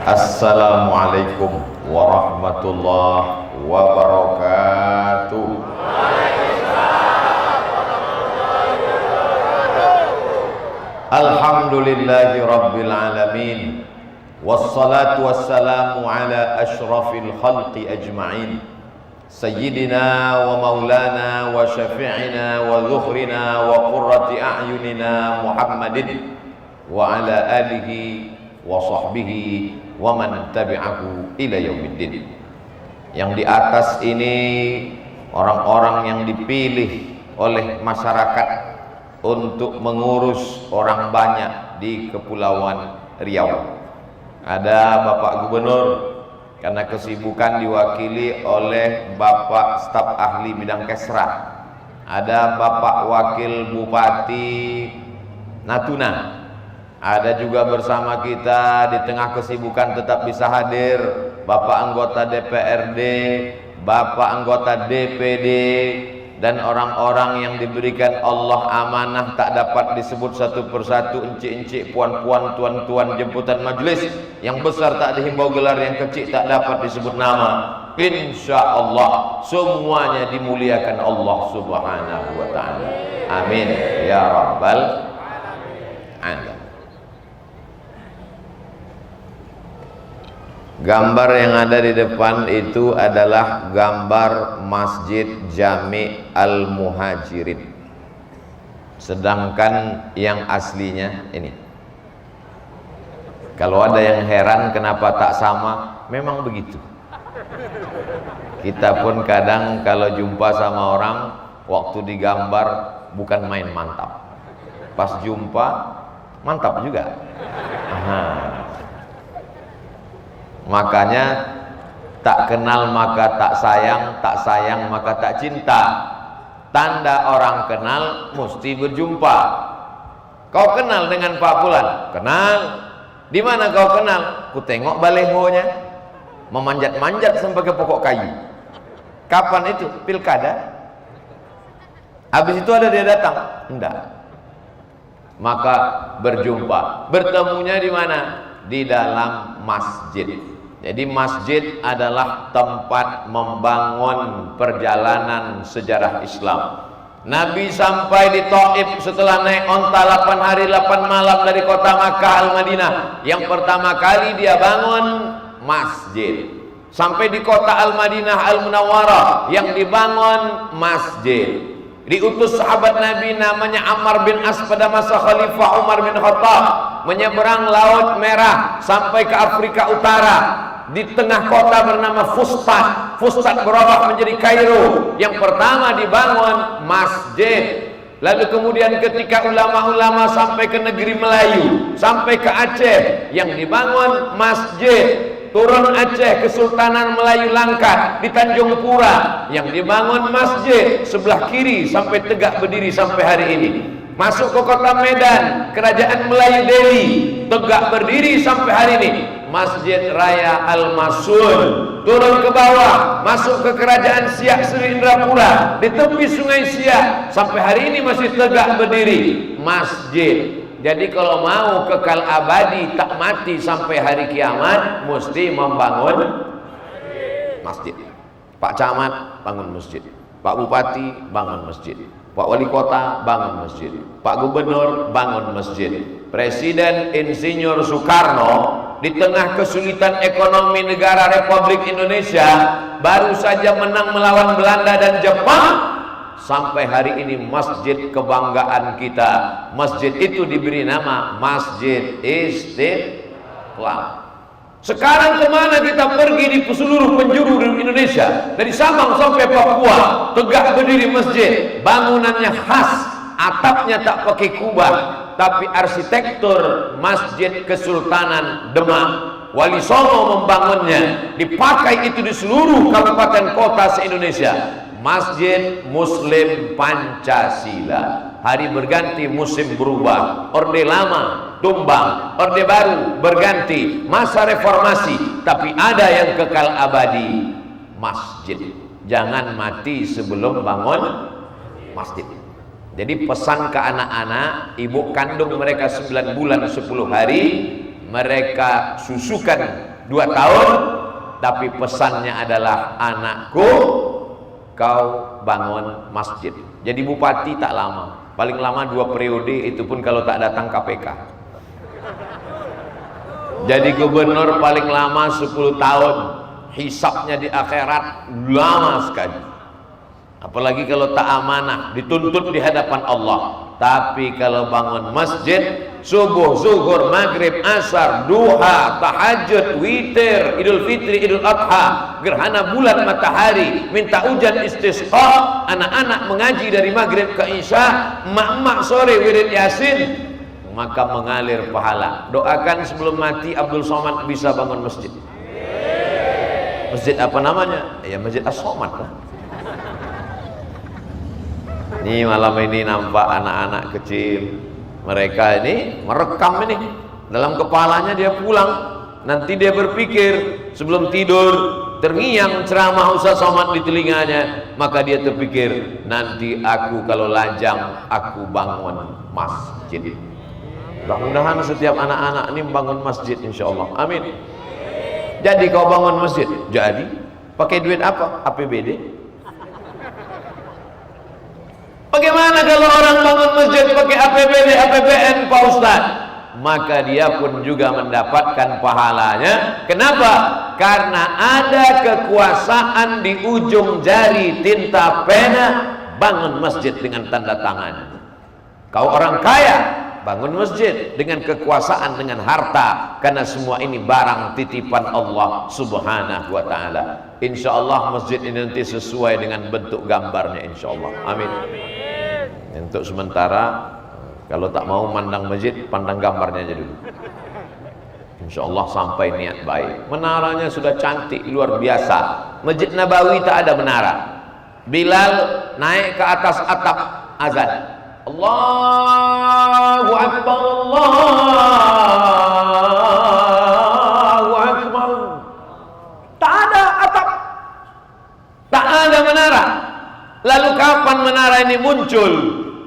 Assalamualaikum warahmatullahi wabarakatuh. Alhamdulillahi rabbil alamin, wassalatu wassalamu ala ashrafil khalqi ajma'in, sayyidina wa maulana wa syafi'ina wa dhukhrina wa qurrati a'yunina Muhammadin wa ala alihi wa sahbihi wa man tabi'ahu ila yaumiddin. Yang di atas ini orang-orang yang dipilih oleh masyarakat untuk mengurus orang banyak di Kepulauan Riau. Ada Bapak Gubernur, karena kesibukan diwakili oleh Bapak Staf Ahli Bidang Kesra. Ada Bapak Wakil Bupati Natuna. Ada juga bersama kita di tengah kesibukan tetap bisa hadir Bapak anggota DPRD, Bapak anggota DPD, dan orang-orang yang diberikan Allah amanah tak dapat disebut satu persatu, encik-encik, puan-puan, tuan-tuan jemputan majelis, yang besar tak dihimbau gelar, yang kecil tak dapat disebut nama. Insya Allah semuanya dimuliakan Allah subhanahu wa ta'ala. Amin ya rabbal alamin. Gambar yang ada di depan itu adalah gambar Masjid Jami' Al-Muhajirin. Sedangkan yang aslinya ini. Kalau ada yang heran kenapa tak sama, memang begitu. Kita pun kadang kalau jumpa sama orang, waktu digambar bukan main mantap. Pas jumpa, mantap juga. Aha. Makanya tak kenal maka tak sayang maka tak cinta. Tanda orang kenal mesti berjumpa. Kau kenal dengan Pak Fulan? Kenal. Di mana kau kenal? Ku tengok balehonya memanjat-manjat sampai ke pokok kayu. Kapan itu? Pilkada. Habis itu ada dia datang? Enggak. Maka berjumpa. Bertemunya di mana? Di dalam masjid. Jadi masjid adalah tempat membangun perjalanan sejarah Islam. Nabi sampai di Taif setelah naik onta 8 hari 8 malam dari kota Makkah Al-Madinah. Yang pertama kali dia bangun masjid. Sampai di kota Al-Madinah Al-Munawwarah yang dibangun masjid. Diutus sahabat Nabi namanya Ammar bin As pada masa Khalifah Umar bin Khattab menyeberang Laut Merah sampai ke Afrika Utara. Di tengah kota bernama Fustat. Fustat berubah menjadi Kairo. Yang pertama dibangun masjid. Lalu kemudian ketika ulama-ulama sampai ke negeri Melayu, sampai ke Aceh, yang dibangun masjid. Turun Aceh, Kesultanan Melayu Langkat di Tanjung Pura, yang dibangun masjid sebelah kiri sampai tegak berdiri sampai hari ini. Masuk ke kota Medan, Kerajaan Melayu Delhi, tegak berdiri sampai hari ini. Masjid Raya Al-Masun. Turun ke bawah, masuk ke Kerajaan Siak Sri Indrapura di tepi Sungai Siak, sampai hari ini masih tegak berdiri. Masjid. Jadi kalau mau kekal abadi tak mati sampai hari kiamat, mesti membangun masjid. Pak Camat bangun masjid, Pak Bupati bangun masjid, Pak Wali Kota bangun masjid, Pak Gubernur bangun masjid. Presiden Insinyur Soekarno di tengah kesulitan ekonomi negara Republik Indonesia baru saja menang melawan Belanda dan Jepang. Sampai hari ini masjid kebanggaan kita. Masjid itu diberi nama Masjid Istiqlal. Sekarang kemana kita pergi di seluruh penjuru Indonesia, dari Sabang sampai Papua, tegak berdiri masjid. Bangunannya khas, atapnya tak pakai kubah, tapi arsitektur Masjid Kesultanan Demak. Wali Songo membangunnya, dipakai itu di seluruh kabupaten kota se-Indonesia. Masjid Muslim Pancasila. Hari berganti, musim berubah. Orde lama tumbang, orde baru berganti. Masa reformasi, tapi ada yang kekal abadi. Masjid. Jangan mati sebelum bangun masjid. Jadi pesan ke anak-anak, ibu kandung mereka 9 bulan 10 hari, mereka susukan 2 tahun, tapi pesannya adalah, anakku, kau bangun masjid. Jadi bupati tak lama, paling lama 2 periode, itu pun kalau tak datang KPK. Jadi gubernur paling lama 10 tahun, hisabnya di akhirat lama sekali. Apalagi kalau tak amanah, dituntut di hadapan Allah. Tapi kalau bangun masjid, subuh, zuhur, maghrib, asar, duha, tahajud, witir, idul fitri, idul adha, gerhana bulan matahari, minta hujan istisqa, anak-anak mengaji dari maghrib ke isya, emak-emak sore wirid yasin, maka mengalir pahala. Doakan sebelum mati Abdul Somad bisa bangun masjid. Masjid apa namanya? Ya Masjid As-Somad lah. Ini malam ini nampak anak-anak kecil, mereka ini merekam ini dalam kepalanya, dia pulang nanti dia berpikir sebelum tidur, terngiang ceramah Ustaz Somad di telinganya, maka dia terpikir, nanti aku kalau lajang aku bangun masjid. Mudah-mudahan setiap anak-anak ini bangun masjid insyaallah, amin. Jadi kau bangun masjid, jadi pakai duit apa? APBD. Bagaimana kalau orang bangun masjid pakai APBD, APBN, Pak Ustaz? Maka dia pun juga mendapatkan pahalanya. Kenapa? Karena ada kekuasaan di ujung jari tinta pena, bangun masjid dengan tanda tangan. Kau orang kaya, bangun masjid dengan kekuasaan, dengan harta, karena semua ini barang titipan Allah Subhanahu wa ta'ala. Insya Allah masjid ini nanti sesuai dengan bentuk gambarnya, insya Allah, amin. Untuk sementara, kalau tak mau mandang masjid, pandang gambarnya aja dulu. Insya Allah sampai niat baik. Menaranya sudah cantik, luar biasa. Masjid Nabawi tak ada menara. Bilal naik ke atas atap azan, Allahu Akbar, Allahu Akbar. Tak ada atap, tak ada menara. Lalu kapan menara ini muncul?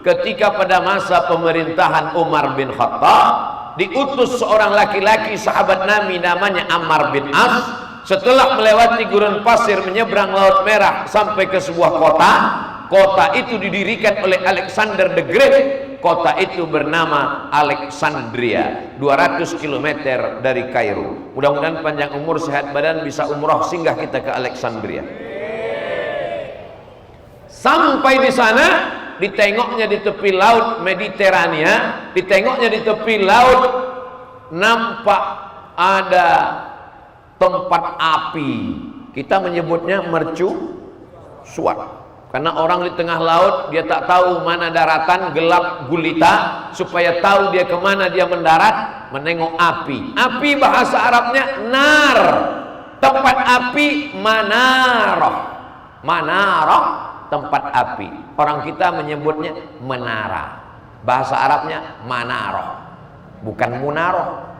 Ketika pada masa pemerintahan Umar bin Khattab, diutus seorang laki-laki sahabat Nabi namanya Ammar bin As. Setelah melewati gurun pasir, menyeberang Laut Merah sampai ke sebuah kota. Kota itu didirikan oleh Alexander the Great. Kota itu bernama Alexandria, 200 km dari Kairo. Mudah-mudahan panjang umur, sehat badan, bisa umroh singgah kita ke Alexandria. Sampai di sana, ditengoknya di tepi laut Mediterania, ditengoknya di tepi laut, nampak ada tempat api. Kita menyebutnya mercusuar. Karena orang di tengah laut, dia tak tahu mana daratan, gelap gulita. Supaya tahu dia kemana dia mendarat, menengok api. Api bahasa Arabnya nar. Tempat api manaroh. Manaroh, tempat api. Orang kita menyebutnya menara. Bahasa Arabnya manaroh, bukan munaroh.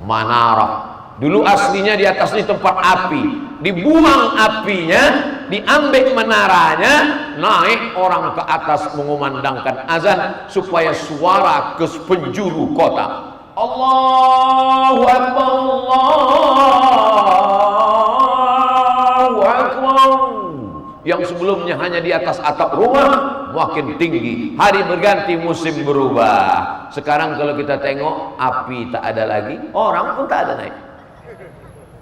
Manaroh. Dulu aslinya di atas ini tempat api. Dibuang apinya, diambil menaranya, naik orang ke atas mengumandangkan azan supaya suara ke penjuru kota. Allahu Akbar, Allahu Akbar. Yang sebelumnya hanya di atas atap rumah, makin tinggi. Hari berganti, musim berubah. Sekarang kalau kita tengok, api tak ada lagi, orang pun tak ada naik.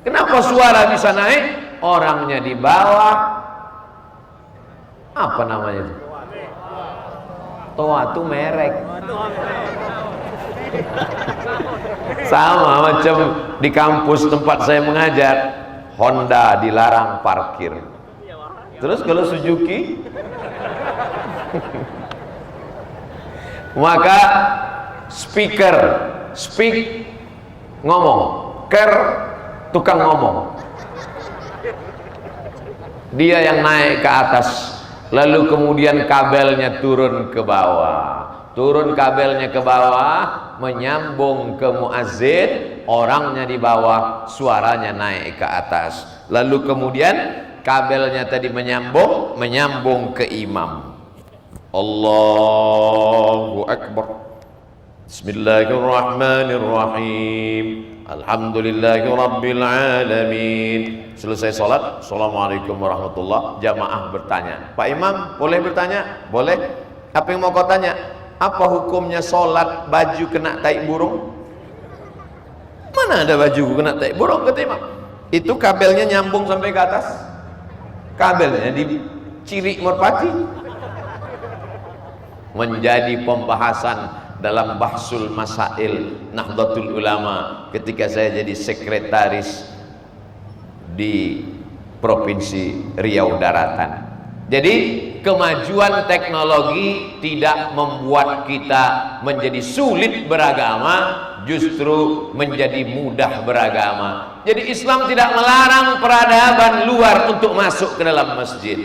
Kenapa suara bisa naik? Orangnya di bawah. Apa namanya itu? Toa itu merek. Sama macam di kampus tempat saya mengajar, Honda dilarang parkir. Terus kalau Suzuki, maka speaker, speak, ngomong, tukang ngomong, dia yang naik ke atas, lalu kemudian kabelnya turun ke bawah. Turun kabelnya ke bawah, menyambung ke muazzin, orangnya di bawah, suaranya naik ke atas. Lalu kemudian kabelnya tadi menyambung ke imam. Allahu Akbar, Bismillahirrahmanirrahim. Alhamdulillahirabbil alamin. Selesai salat, assalamualaikum warahmatullah. Jamaah bertanya, Pak Imam boleh bertanya? Boleh. Apa yang mau kau tanya? Apa hukumnya salat baju kena tai burung? Mana ada baju kena tai burung, kata Imam. Itu kabelnya nyambung sampai ke atas. Kabelnya di ciri merpati. Menjadi pembahasan dalam bahsul masail Nahdlatul Ulama ketika saya jadi sekretaris di Provinsi Riau Daratan. Jadi kemajuan teknologi tidak membuat kita menjadi sulit beragama, justru menjadi mudah beragama. Jadi Islam tidak melarang peradaban luar untuk masuk ke dalam masjid.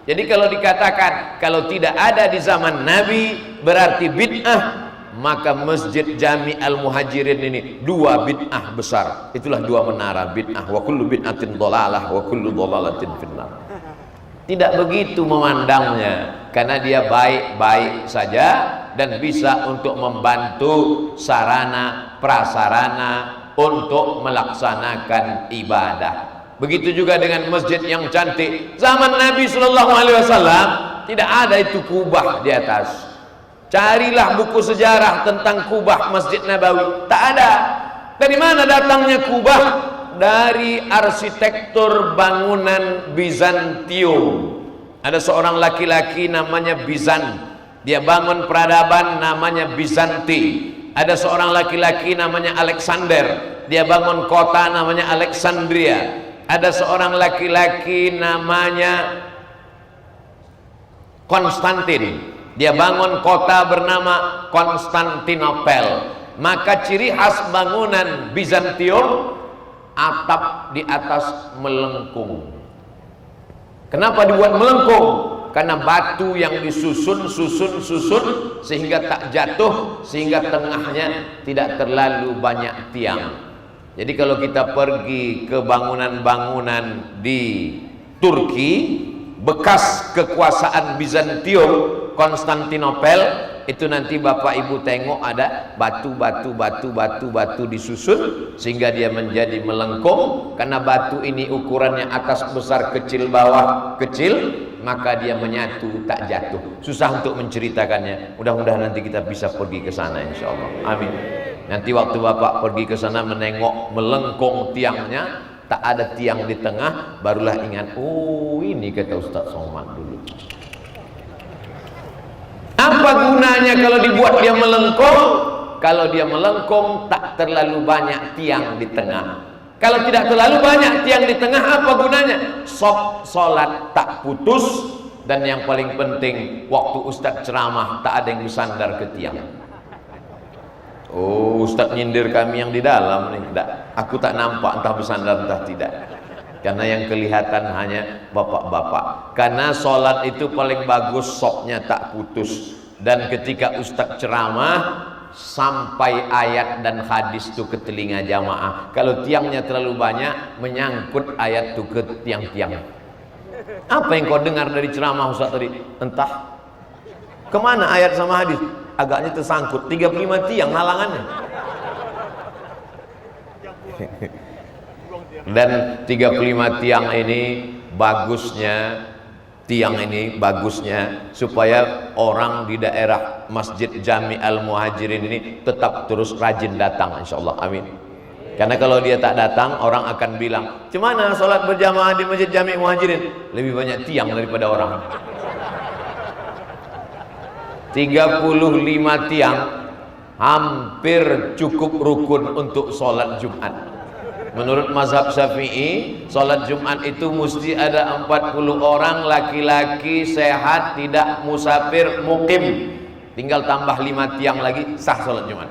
Jadi kalau dikatakan kalau tidak ada di zaman Nabi berarti bid'ah, maka Masjid Jami Al-Muhajirin ini dua bid'ah besar. Itulah dua menara bid'ah. Wa kullu bid'atin dhalalah wa kullu dhalalatin finnar. Tidak begitu memandangnya, karena dia baik-baik saja dan bisa untuk membantu sarana prasarana untuk melaksanakan ibadah. Begitu juga dengan masjid yang cantik. Zaman Nabi Shallallahu Alaihi Wasallam tidak ada itu kubah di atas. Carilah buku sejarah tentang kubah Masjid Nabawi, tak ada. Dari mana datangnya kubah? Dari arsitektur bangunan Bizantium. Ada seorang laki-laki namanya Bizan, dia bangun peradaban namanya Bizanti. Ada seorang laki-laki namanya Alexander, dia bangun kota namanya Alexandria. Ada seorang laki-laki namanya Konstantin, dia bangun kota bernama Konstantinopel. Maka ciri khas bangunan Bizantium, atap di atas melengkung. Kenapa dibuat melengkung? Karena batu yang disusun sehingga tak jatuh, sehingga tengahnya tidak terlalu banyak tiang. Jadi kalau kita pergi ke bangunan-bangunan di Turki bekas kekuasaan Bizantium, Konstantinopel, itu nanti Bapak Ibu tengok ada batu disusun sehingga dia menjadi melengkung. Karena batu ini ukurannya atas besar, kecil bawah kecil, maka dia menyatu tak jatuh. Susah untuk menceritakannya. Mudah-mudahan nanti kita bisa pergi ke sana insyaallah. Amin. Nanti waktu Bapak pergi ke sana menengok melengkung tiangnya, tak ada tiang di tengah, barulah ingat, oh ini kata Ustaz Somad dulu. Apa gunanya kalau dibuat dia melengkung? Kalau dia melengkung tak terlalu banyak tiang di tengah. Kalau tidak terlalu banyak tiang di tengah, apa gunanya? Sholat tak putus, dan yang paling penting waktu Ustaz ceramah tak ada yang bersandar ke tiang. Oh, Ustaz nyindir kami yang di dalam nih. Aku tak nampak entah bersandar entah tidak. Karena yang kelihatan hanya bapak-bapak. Karena sholat itu paling bagus sopnya tak putus. Dan ketika Ustaz ceramah sampai ayat dan hadis itu ke telinga jamaah. Kalau tiangnya terlalu banyak, menyangkut ayat itu ke tiang-tiang. Apa yang kau dengar dari ceramah Ustaz tadi? Entah. Kemana ayat sama hadis? Agaknya tersangkut. 35 tiang halangannya. Dan 35 tiang ini bagusnya, supaya orang di daerah Masjid Jami Al-Muhajirin ini tetap terus rajin datang insyaallah. Amin. Karena kalau dia tak datang, orang akan bilang, "Gimana salat berjamaah di Masjid Jami Al-Muhajirin? Lebih banyak tiang daripada orang." 35 tiang hampir cukup rukun untuk sholat Jumat. Menurut mazhab Syafi'i, sholat Jumat itu mesti ada 40 orang laki-laki sehat, tidak musafir, mukim. Tinggal tambah 5 tiang lagi, sah sholat Jumat.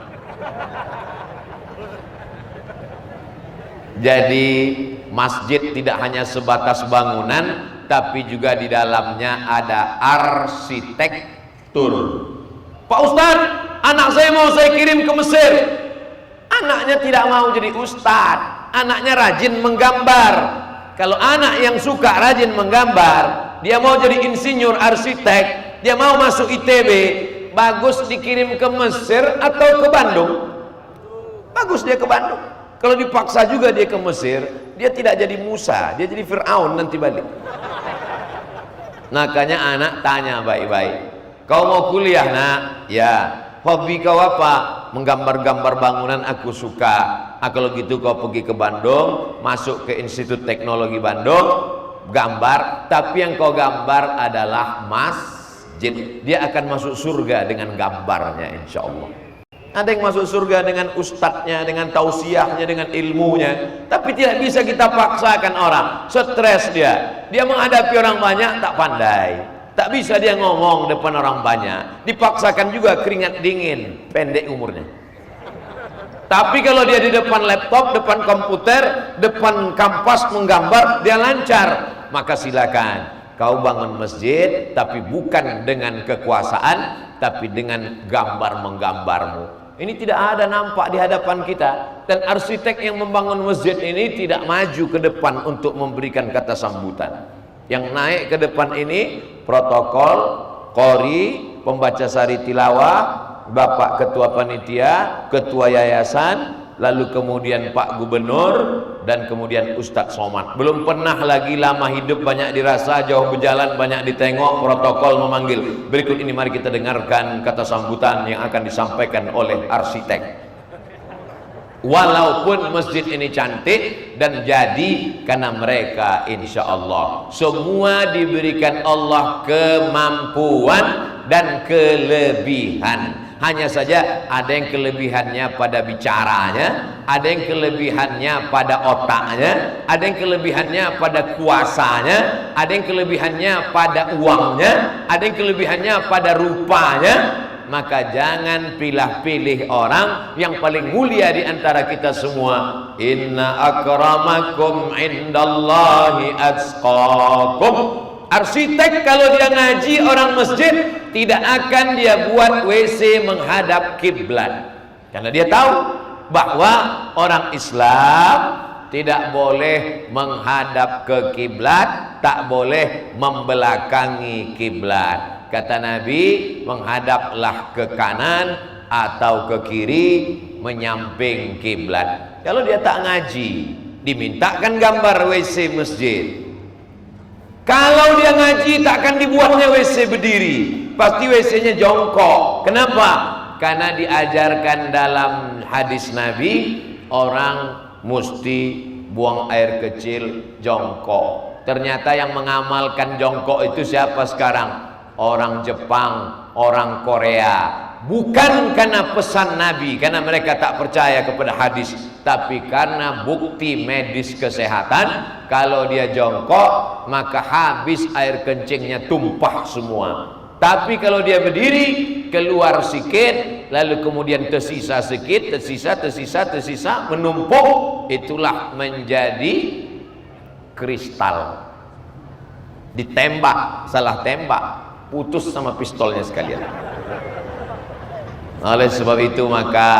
Jadi masjid tidak hanya sebatas bangunan, tapi juga di dalamnya ada arsitektur. Pak Ustadz, anak saya mau saya kirim ke Mesir. Anaknya tidak mau jadi ustadz, anaknya rajin menggambar. Kalau anak yang suka rajin menggambar, dia mau jadi insinyur arsitek, dia mau masuk ITB, bagus dikirim ke Mesir atau ke Bandung? Bagus dia ke Bandung. Kalau dipaksa juga dia ke Mesir, dia tidak jadi Musa, dia jadi Fir'aun nanti balik. Makanya anak tanya baik-baik, kau mau kuliah nak? Ya. Hobi kau apa? Menggambar-gambar bangunan, aku suka. Kalau gitu kau pergi ke Bandung, masuk ke Institut Teknologi Bandung, gambar. Tapi yang kau gambar adalah masjid. Dia akan masuk surga dengan gambarnya, insya Allah. Ada yang masuk surga dengan ustadznya, dengan tausiahnya, dengan ilmunya. Tapi tidak bisa kita paksakan orang. Stres dia menghadapi orang banyak tak pandai. Tak bisa dia ngomong depan orang banyak. Dipaksakan juga keringat dingin, pendek umurnya. Tapi kalau dia di depan laptop, depan komputer, depan kampas menggambar, dia lancar. Maka silakan kau bangun masjid, tapi bukan dengan kekuasaan, tapi dengan gambar menggambarmu. Ini tidak ada nampak di hadapan kita. Dan arsitek yang membangun masjid ini tidak maju ke depan untuk memberikan kata sambutan. Yang naik ke depan ini protokol, qori, pembaca sari tilawah, Bapak Ketua Panitia, Ketua Yayasan, lalu kemudian Pak Gubernur, dan kemudian Ustadz Somad. Belum pernah lagi lama hidup banyak dirasa, jauh berjalan banyak ditengok, protokol memanggil. Berikut ini mari kita dengarkan kata sambutan yang akan disampaikan oleh arsitek. Walaupun masjid ini cantik dan jadi karena mereka, insya Allah semua diberikan Allah kemampuan dan kelebihan. Hanya saja ada yang kelebihannya pada bicaranya, ada yang kelebihannya pada otaknya, ada yang kelebihannya pada kuasanya, ada yang kelebihannya pada uangnya, ada yang kelebihannya pada rupanya. Maka jangan pilih-pilih orang. Yang paling mulia di antara kita semua, inna akramakum indallahi atqakum. Arsitek kalau dia ngaji orang masjid, tidak akan dia buat WC menghadap kiblat, karena dia tahu bahwa orang Islam tidak boleh menghadap ke kiblat, tak boleh membelakangi kiblat. Kata Nabi, menghadaplah ke kanan atau ke kiri, menyamping kiblat. Kalau dia tak ngaji, dimintakan gambar WC masjid. Kalau dia ngaji, tak akan dibuatnya WC berdiri, pasti WC-nya jongkok. Kenapa? Karena diajarkan dalam hadis Nabi, orang mesti buang air kecil jongkok. Ternyata yang mengamalkan jongkok itu siapa sekarang? Orang Jepang, orang Korea. Bukan karena pesan Nabi, karena mereka tak percaya kepada hadis, tapi karena bukti medis kesehatan. Kalau dia jongkok, maka habis air kencingnya, tumpah semua. Tapi kalau dia berdiri, keluar sikit, lalu kemudian tersisa sikit, tersisa, menumpuk, itulah menjadi kristal. Ditembak, salah tembak, putus sama pistolnya sekalian. Oleh sebab itu, maka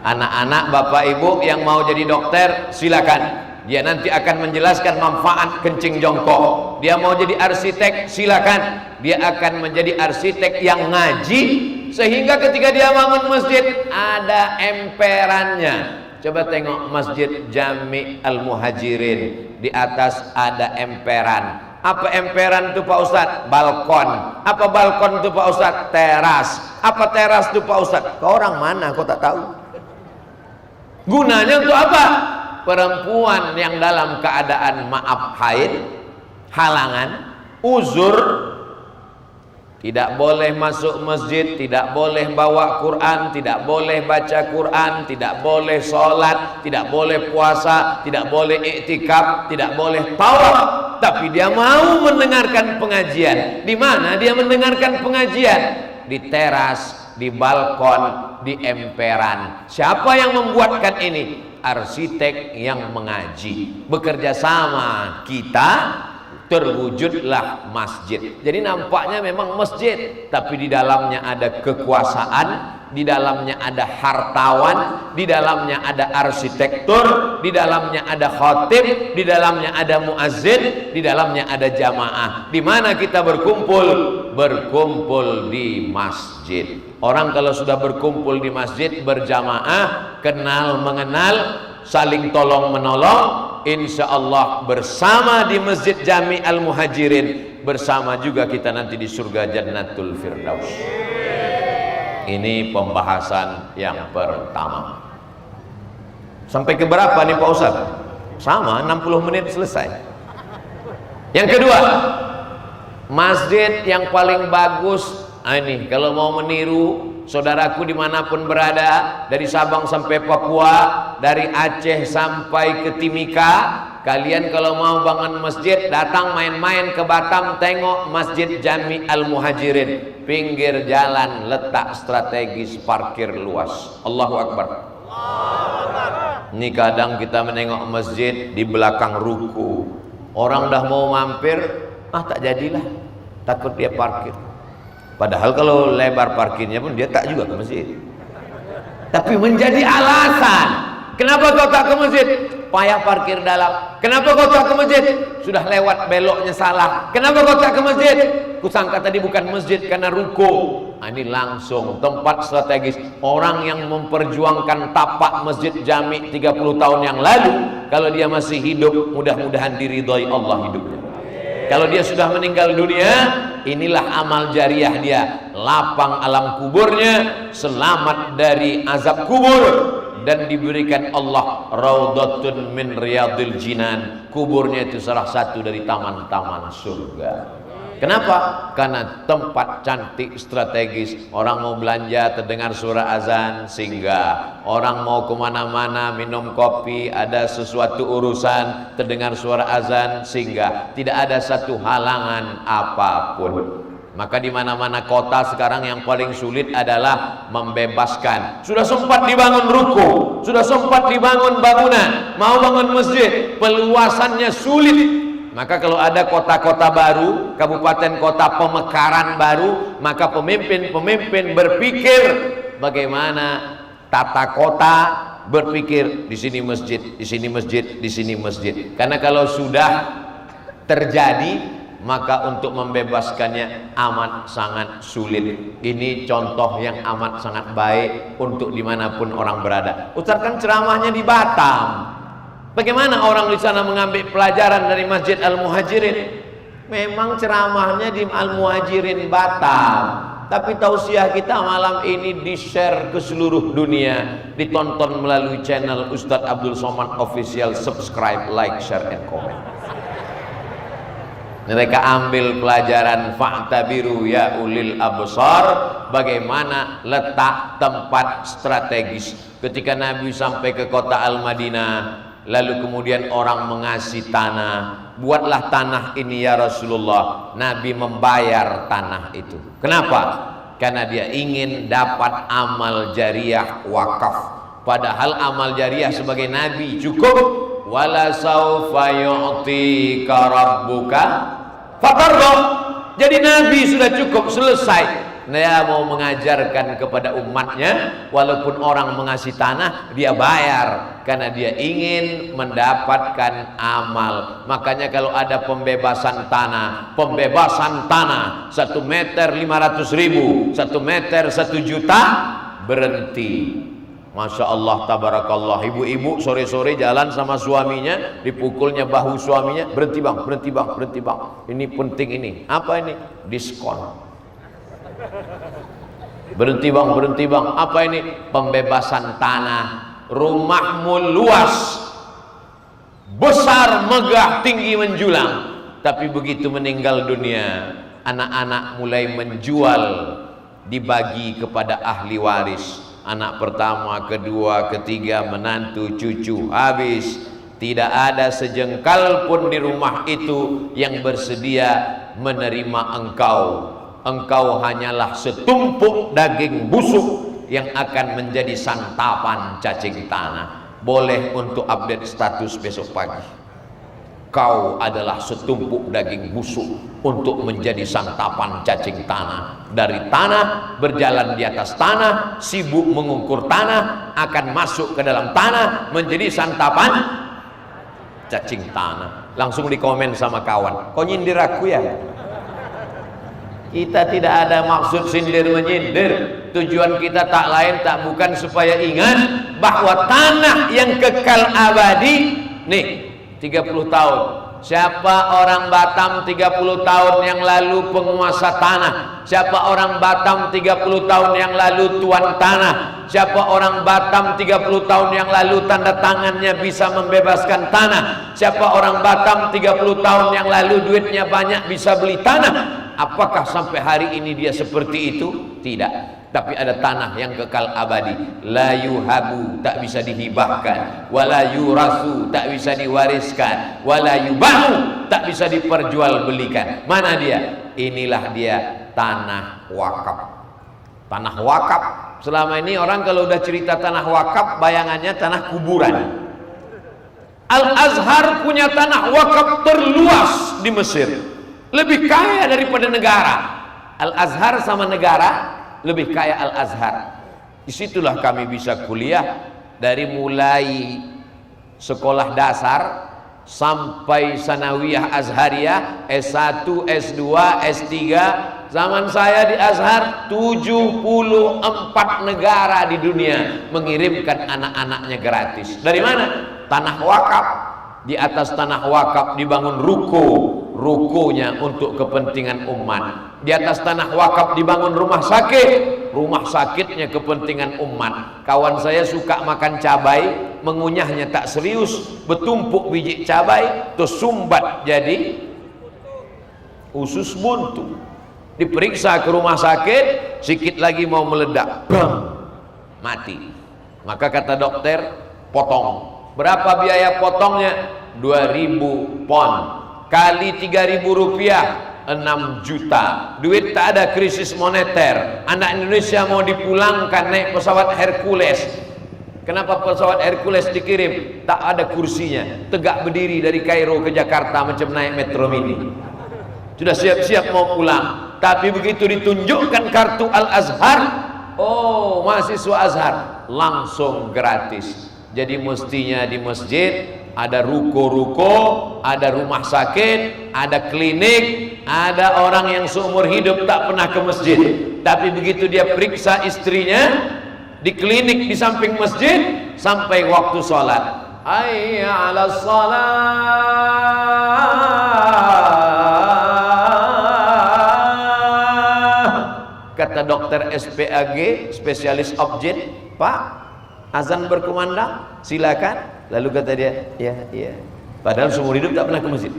anak-anak, bapak ibu yang mau jadi dokter, silakan. Dia nanti akan menjelaskan manfaat kencing jongkok. Dia mau jadi arsitek, silakan. Dia akan menjadi arsitek yang ngaji, sehingga ketika dia bangun masjid ada emperannya. Coba tengok Masjid Jami Al-Muhajirin, di atas ada emperan. Apa emperan itu Pak Ustadz? Balkon. Apa balkon itu Pak Ustadz? Teras. Apa teras itu Pak Ustadz? Kau orang mana? Kau tak tahu. Gunanya untuk apa? Perempuan yang dalam keadaan maaf haid, halangan, uzur, tidak boleh masuk masjid, tidak boleh bawa Quran, tidak boleh baca Quran, tidak boleh sholat, tidak boleh puasa, tidak boleh iktikaf, tidak boleh tawaf. Tapi dia mau mendengarkan pengajian. Di mana dia mendengarkan pengajian? Di teras, di balkon, di emperan. Siapa yang membuatkan ini? Arsitek yang mengaji. Bekerja sama kita, terwujudlah masjid. Jadi nampaknya memang masjid, tapi di dalamnya ada kekuasaan, di dalamnya ada hartawan, di dalamnya ada arsitektur, di dalamnya ada khatib, di dalamnya ada muazzin, di dalamnya ada jamaah. Di mana kita berkumpul? berkumpul di masjid. Orang kalau sudah berkumpul di masjid berjamaah, kenal mengenal, saling tolong menolong, insya Allah bersama di Masjid Jami Al-Muhajirin, bersama juga kita nanti di surga Jannatul Firdaus. Ini pembahasan yang pertama. Sampai ke berapa nih Pak Ustadz? Sama, 60 menit selesai. Yang kedua, masjid yang paling bagus, ini kalau mau meniru saudaraku dimanapun berada, dari Sabang sampai Papua, dari Aceh sampai ke Timika, kalian kalau mau bangun masjid, datang main-main ke Batam, tengok Masjid Jami Al-Muhajirin, pinggir jalan, letak strategis, parkir luas. Allahu Akbar. Ini kadang kita menengok masjid di belakang ruku, orang dah mau mampir, tak jadilah, takut dia parkir. Padahal kalau lebar parkirnya pun dia tak juga ke masjid. Tapi menjadi alasan, kenapa kau tak ke masjid? Payah parkir dalam. Kenapa kau tak ke masjid? Sudah lewat beloknya salah. Kenapa kau tak ke masjid? Kusangka tadi bukan masjid karena ruko. Ini langsung tempat strategis. Orang yang memperjuangkan tapak Masjid Jami 30 tahun yang lalu, kalau dia masih hidup, mudah-mudahan diridhoi Allah hidupnya. Kalau dia sudah meninggal dunia, inilah amal jariah dia, lapang alam kuburnya, selamat dari azab kubur, dan diberikan Allah raudhatun min riyadil jinan, kuburnya itu salah satu dari taman-taman surga. Kenapa? Karena tempat cantik strategis. Orang mau belanja terdengar suara azan singgah, orang mau kemana-mana minum kopi, ada sesuatu urusan terdengar suara azan singgah. Tidak ada satu halangan apapun. Maka di mana-mana kota sekarang yang paling sulit adalah membebaskan. Sudah sempat dibangun ruko, sudah sempat dibangun bangunan, mau bangun masjid, peluasannya sulit. Maka kalau ada kota-kota baru, kabupaten kota pemekaran baru, maka pemimpin-pemimpin berpikir bagaimana tata kota, berpikir di sini masjid, di sini masjid, di sini masjid. Karena kalau sudah terjadi, maka untuk membebaskannya amat sangat sulit. Ini contoh yang amat sangat baik untuk dimanapun orang berada. Ustaz kan ceramahnya di Batam. Bagaimana orang di sana mengambil pelajaran dari Masjid Al-Muhajirin? Memang ceramahnya di Al-Muhajirin Batam, tapi tausiah kita malam ini di-share ke seluruh dunia, ditonton melalui channel Ustadz Abdul Somad Official. Subscribe, like, share, and comment. Mereka ambil pelajaran fa'tabiru ya ulil absar, bagaimana letak tempat strategis. Ketika Nabi sampai ke kota Al-Madinah, lalu kemudian orang mengasih tanah, buatlah tanah ini ya Rasulullah. Nabi membayar tanah itu. Kenapa? Karena dia ingin dapat amal jariah wakaf. Padahal amal jariah sebagai Nabi cukup. Wala saufa yu'tika rabbuka fatarda. Jadi Nabi sudah cukup, selesai. Dia mau mengajarkan kepada umatnya, walaupun orang mengasih tanah, dia bayar karena dia ingin mendapatkan amal. Makanya kalau ada pembebasan tanah 1 meter 500.000, 1 meter 1 juta, berhenti. Masya Allah, tabarakallah. Ibu-ibu sore-sore jalan sama suaminya, dipukulnya bahu suaminya, berhenti bang, berhenti bang, berhenti bang. Ini penting ini. Apa ini? Diskon. Berhenti bang, berhenti bang. Apa ini? Pembebasan tanah. Rumahmu luas, besar, megah, tinggi, menjulang, tapi begitu meninggal dunia, anak-anak mulai menjual, dibagi kepada ahli waris. Anak pertama, kedua, ketiga, menantu, cucu, habis. Tidak ada sejengkal pun di rumah itu yang bersedia menerima engkau. Engkau hanyalah setumpuk daging busuk yang akan menjadi santapan cacing tanah. Boleh untuk update status besok pagi. Kau adalah setumpuk daging busuk untuk menjadi santapan cacing tanah. Dari tanah, berjalan di atas tanah, sibuk mengukur tanah, akan masuk ke dalam tanah, menjadi santapan cacing tanah. Langsung dikomen sama kawan, kau nyindir aku ya? Kita tidak ada maksud sindir menyindir. Tujuan kita tak lain tak bukan supaya ingat bahwa tanah yang kekal abadi nih 30 tahun. Siapa orang Batam 30 tahun yang lalu penguasa tanah? Siapa orang Batam 30 tahun yang lalu tuan tanah? Siapa orang Batam 30 tahun yang lalu tanda tangannya bisa membebaskan tanah? Siapa orang Batam 30 tahun yang lalu duitnya banyak bisa beli tanah? Apakah sampai hari ini dia seperti itu? Tidak. Tapi ada tanah yang kekal abadi, la yuhabu, tak bisa dihibahkan, wala yurasu, tak bisa diwariskan, wala yubahu, tak bisa diperjualbelikan. Mana dia? Inilah dia tanah wakaf. Tanah wakaf. Selama ini orang kalau udah cerita tanah wakaf bayangannya tanah kuburan. Al-Azhar punya tanah wakaf terluas di Mesir, lebih kaya daripada negara. Al-Azhar sama negara lebih kaya Al-Azhar. Disitulah kami bisa kuliah dari mulai sekolah dasar sampai sanawiyah azhariyah, S1, S2, S3. Zaman saya di Azhar 74 negara di dunia mengirimkan anak-anaknya gratis. Dari mana? Tanah wakaf. Di atas tanah wakaf dibangun rukonya untuk kepentingan umat. Di atas tanah wakaf dibangun rumah sakitnya kepentingan umat. Kawan saya suka makan cabai, mengunyahnya tak serius, bertumpuk biji cabai, terus sumbat jadi usus buntu. Diperiksa ke rumah sakit, sikit lagi mau meledak, bam, mati. Maka kata dokter, potong. Berapa biaya potongnya? 2000 pon kali 3.000 rupiah, 6 juta. Duit tak ada, krisis moneter. Anak Indonesia mau dipulangkan naik pesawat Hercules. Kenapa pesawat Hercules dikirim? Tak ada kursinya, tegak berdiri dari Kairo ke Jakarta macam naik metro mini. Sudah siap-siap mau pulang, tapi begitu ditunjukkan kartu Al-Azhar, oh mahasiswa Azhar, langsung gratis. Jadi mestinya di masjid ada ruko-ruko, ada rumah sakit, ada klinik, ada orang yang seumur hidup tak pernah ke masjid. Tapi begitu dia periksa istrinya di klinik di samping masjid, sampai waktu sholat, hayya 'alas shalah, kata dokter SPAG, spesialis objek, Pak, azan berkumandang, silakan. Lalu kata dia, ya. Padahal seumur hidup tak pernah ke masjid.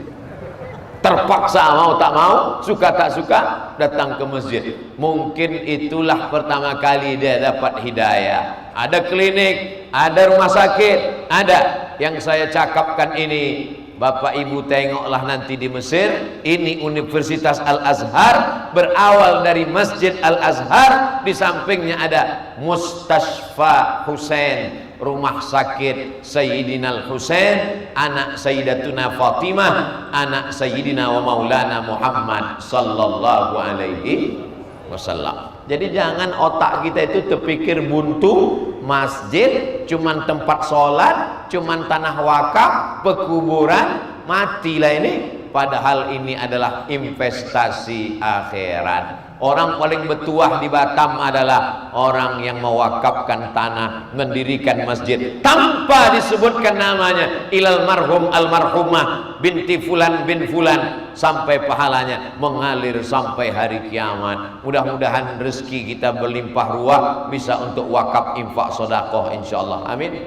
Terpaksa mau tak mau, suka tak suka, datang ke masjid. Mungkin itulah pertama kali dia dapat hidayah. Ada klinik, ada rumah sakit, ada. Yang saya cakapkan ini, Bapak Ibu tengoklah nanti di Mesir. Ini Universitas Al-Azhar, berawal dari Masjid Al-Azhar, di sampingnya ada Mustashfa Husain, rumah sakit Sayyidina Al-Husain, anak Sayyidatuna Fatimah, anak Sayyidina wa Maulana Muhammad sallallahu alaihi wasallam. Jadi jangan otak kita itu terpikir buntu, masjid cuman tempat sholat, cuman tanah wakaf, pekuburan, matilah ini. Padahal ini adalah investasi akhirat. Orang paling bertuah di Batam adalah orang yang mewakafkan tanah, mendirikan masjid tanpa disebutkan namanya, ilal marhum almarhumah binti fulan bin fulan, sampai pahalanya mengalir sampai hari kiamat. Mudah-mudahan rezeki kita berlimpah ruah, bisa untuk wakaf, infak, sedekah insyaallah. Amin.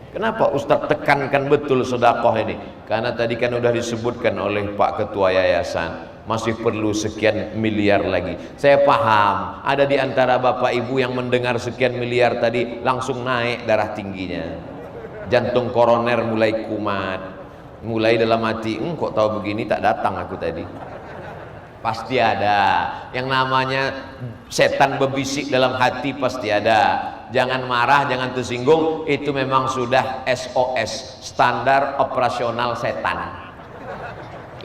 Kenapa Ustaz tekankan betul sedekah ini? Karena tadi kan sudah disebutkan oleh Pak Ketua Yayasan, masih perlu sekian miliar lagi. Saya paham, ada di antara Bapak Ibu yang mendengar sekian miliar tadi langsung naik darah tingginya, jantung koroner mulai kumat, mulai dalam hati, kok tahu begini tak datang aku tadi. Pasti ada yang namanya setan berbisik dalam hati, pasti ada. Jangan marah, jangan tersinggung, itu memang sudah SOS, standar operasional setan.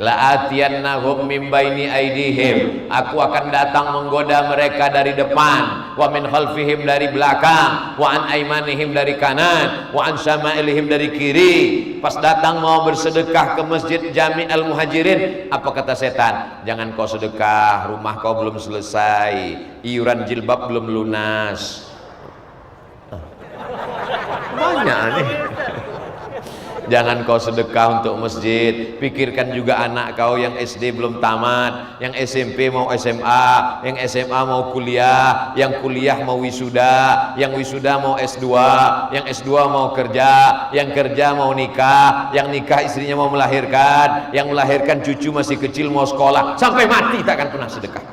La'atiyannahum min baini aidihim, aku akan datang menggoda mereka dari depan, wa min khalfihim dari belakang, wa an aimanihim dari kanan, wa an syama'ilihim dari kiri. Pas datang mau bersedekah ke masjid Jami' al-Muhajirin, apa kata setan? Jangan kau sedekah, rumah kau belum selesai, iuran jilbab belum lunas. Banyak nih. Jangan kau sedekah untuk masjid, pikirkan juga anak kau yang SD belum tamat, yang SMP mau SMA, yang SMA mau kuliah, yang kuliah mau wisuda, yang wisuda mau S2, yang S2 mau kerja, yang kerja mau nikah, yang nikah istrinya mau melahirkan, yang melahirkan cucu masih kecil mau sekolah, sampai mati tak akan pernah sedekah.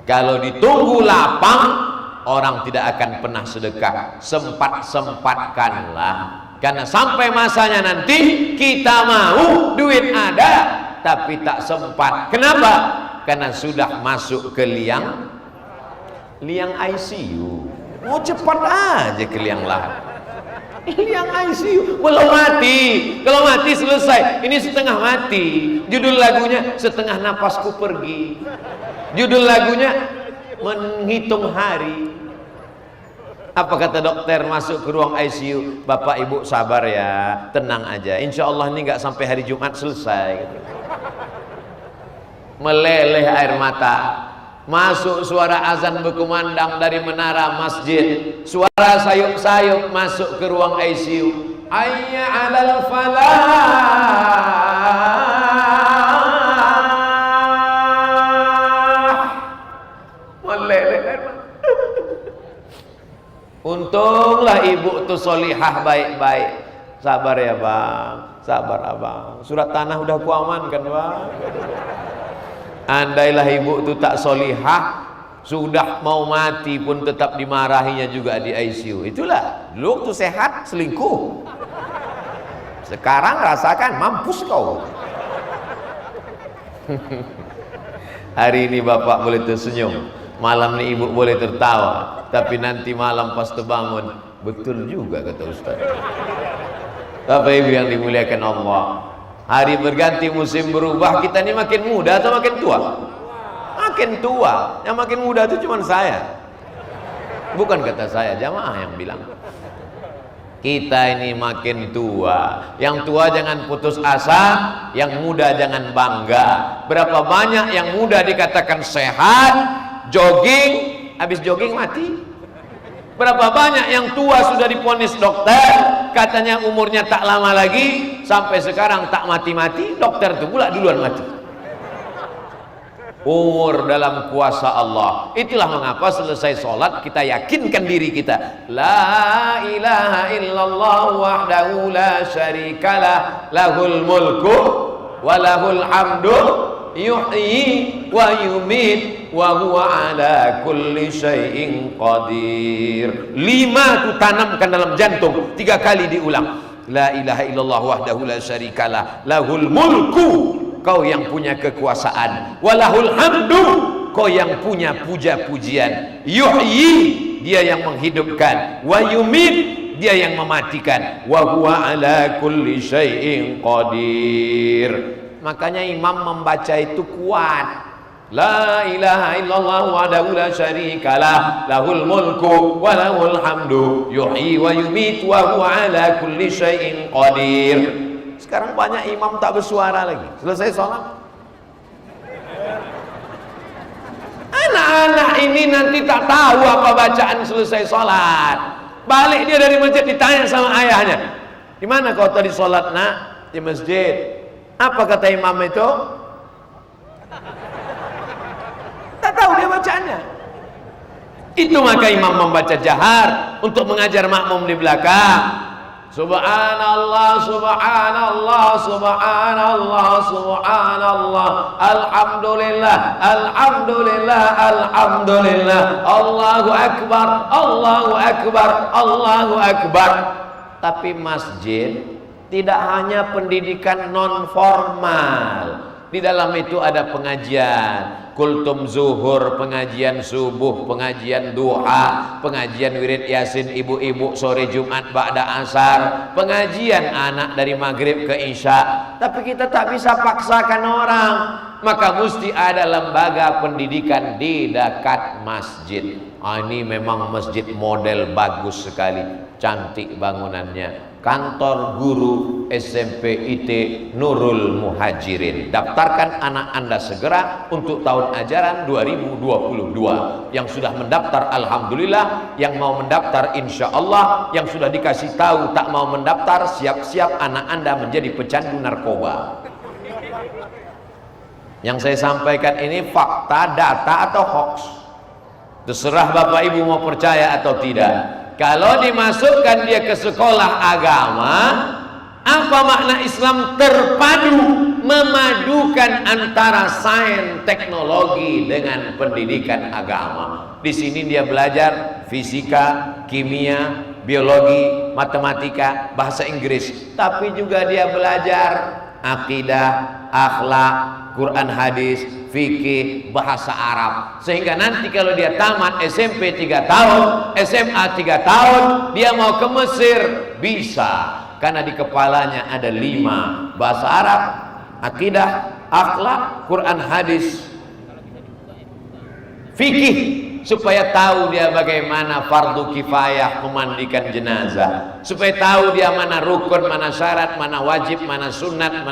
Kalau ditunggu lapang, orang tidak akan pernah sedekah. Sempat-sempatkanlah, karena sampai masanya nanti kita mau duit ada tapi tak sempat. Kenapa? Karena sudah masuk ke liang ICU. Mau cepat aja ke liang lahat. Liang ICU belum mati. Kalau mati selesai. Ini setengah mati. Judul lagunya Setengah Napasku Pergi. Judul lagunya Menghitung Hari. Apa kata dokter masuk ke ruang ICU? Bapak ibu sabar ya, tenang aja, insya Allah ini nggak sampai hari Jumat selesai. Meleleh air mata. Masuk suara azan berkumandang dari menara masjid, suara sayup-sayup masuk ke ruang ICU. Hayya 'alal falah. Meleleh air mata. Untunglah ibu tuh solihah baik-baik. Sabar ya bang, sabar abang. Surat tanah udah ku amankan bang. Andailah ibu tuh tak solihah, sudah mau mati pun tetap dimarahinya juga di ICU. Itulah dulu tuh sehat selingkuh. Sekarang rasakan mampus kau. Hari ini bapak boleh tersenyum, malam ini ibu boleh tertawa, tapi nanti malam pas terbangun, betul juga kata Ustaz. Bapak ibu yang dimuliakan Allah, hari berganti musim berubah, kita ini makin muda atau makin tua? Makin tua. Yang makin muda itu cuma saya, bukan kata saya, jamaah yang bilang. Kita ini makin tua. Yang tua jangan putus asa, yang muda jangan bangga. Berapa banyak yang muda dikatakan sehat, jogging, habis jogging mati. Berapa banyak yang tua sudah divonis dokter, katanya umurnya tak lama lagi, sampai sekarang tak mati-mati, dokter itu pula duluan mati. Umur dalam kuasa Allah. Itulah mengapa selesai sholat kita yakinkan diri kita, la ilaha illallah wahdahu la syarikalah, lahul mulku wa lahul hamdu yuhyi wa yumit wa huwa ala kulli syai'in qadir. 5 itu tanamkan dalam jantung, 3 kali diulang, la ilaha illallah wahdahu la syarikalah, lahul mulku, kau yang punya kekuasaan, walahul hamdu, kau yang punya puja-pujian, yuhyi, dia yang menghidupkan, wa yumit, dia yang mematikan, wa huwa ala kulli syai'in qadir. Makanya imam membaca itu kuat, la ilaha illallah wahdahu la syarikalah, lahul mulku wa lahul hamdu yuhyi wa yumit wa huwa ala kulli syai'in qadir. Sekarang banyak imam tak bersuara lagi. Selesai sholat, anak-anak ini nanti tak tahu apa bacaan selesai sholat. Balik dia dari masjid ditanya sama ayahnya, di mana kau tadi sholat nak? Di masjid. Apa kata imam itu? Tak tahu dia bacaannya. Itu maka imam membaca jahar untuk mengajar makmum di belakang. Subhanallah, subhanallah, subhanallah, subhanallah, alhamdulillah, alhamdulillah, alhamdulillah, Allahu akbar, Allahu akbar, Allahu akbar. Tapi masjid tidak hanya pendidikan non formal. Di dalam itu ada pengajian, kultum zuhur, pengajian subuh, pengajian duha, pengajian wirid yasin ibu-ibu sore Jumat ba'da asar, pengajian anak dari maghrib ke isya. Tapi kita tak bisa paksakan orang. maka mesti ada lembaga pendidikan di dekat masjid. Ini memang masjid model bagus sekali, cantik bangunannya. Kantor guru SMP IT Nurul Muhajirin. Daftarkan anak Anda segera untuk tahun ajaran 2022. Yang sudah mendaftar alhamdulillah, yang mau mendaftar insya Allah, yang sudah dikasih tahu tak mau mendaftar, siap-siap anak Anda menjadi pecandu narkoba. Yang saya sampaikan ini fakta, data atau hoax. Terserah Bapak Ibu mau percaya atau tidak. Kalau dimasukkan dia ke sekolah agama, apa makna Islam terpadu, memadukan antara sains, teknologi dengan pendidikan agama. Di sini dia belajar fisika, kimia, biologi, matematika, bahasa Inggris, tapi juga dia belajar akidah, akhlak, Quran hadis, fikih, bahasa Arab. Sehingga nanti kalau dia tamat SMP 3 tahun, SMA 3 tahun, dia mau ke Mesir, bisa. Karena di kepalanya ada 5, bahasa Arab, akidah, akhlak, Quran hadis, fikih, supaya tahu dia bagaimana fardu kifayah memandikan jenazah, supaya tahu dia mana rukun, mana syarat, mana wajib, mana sunat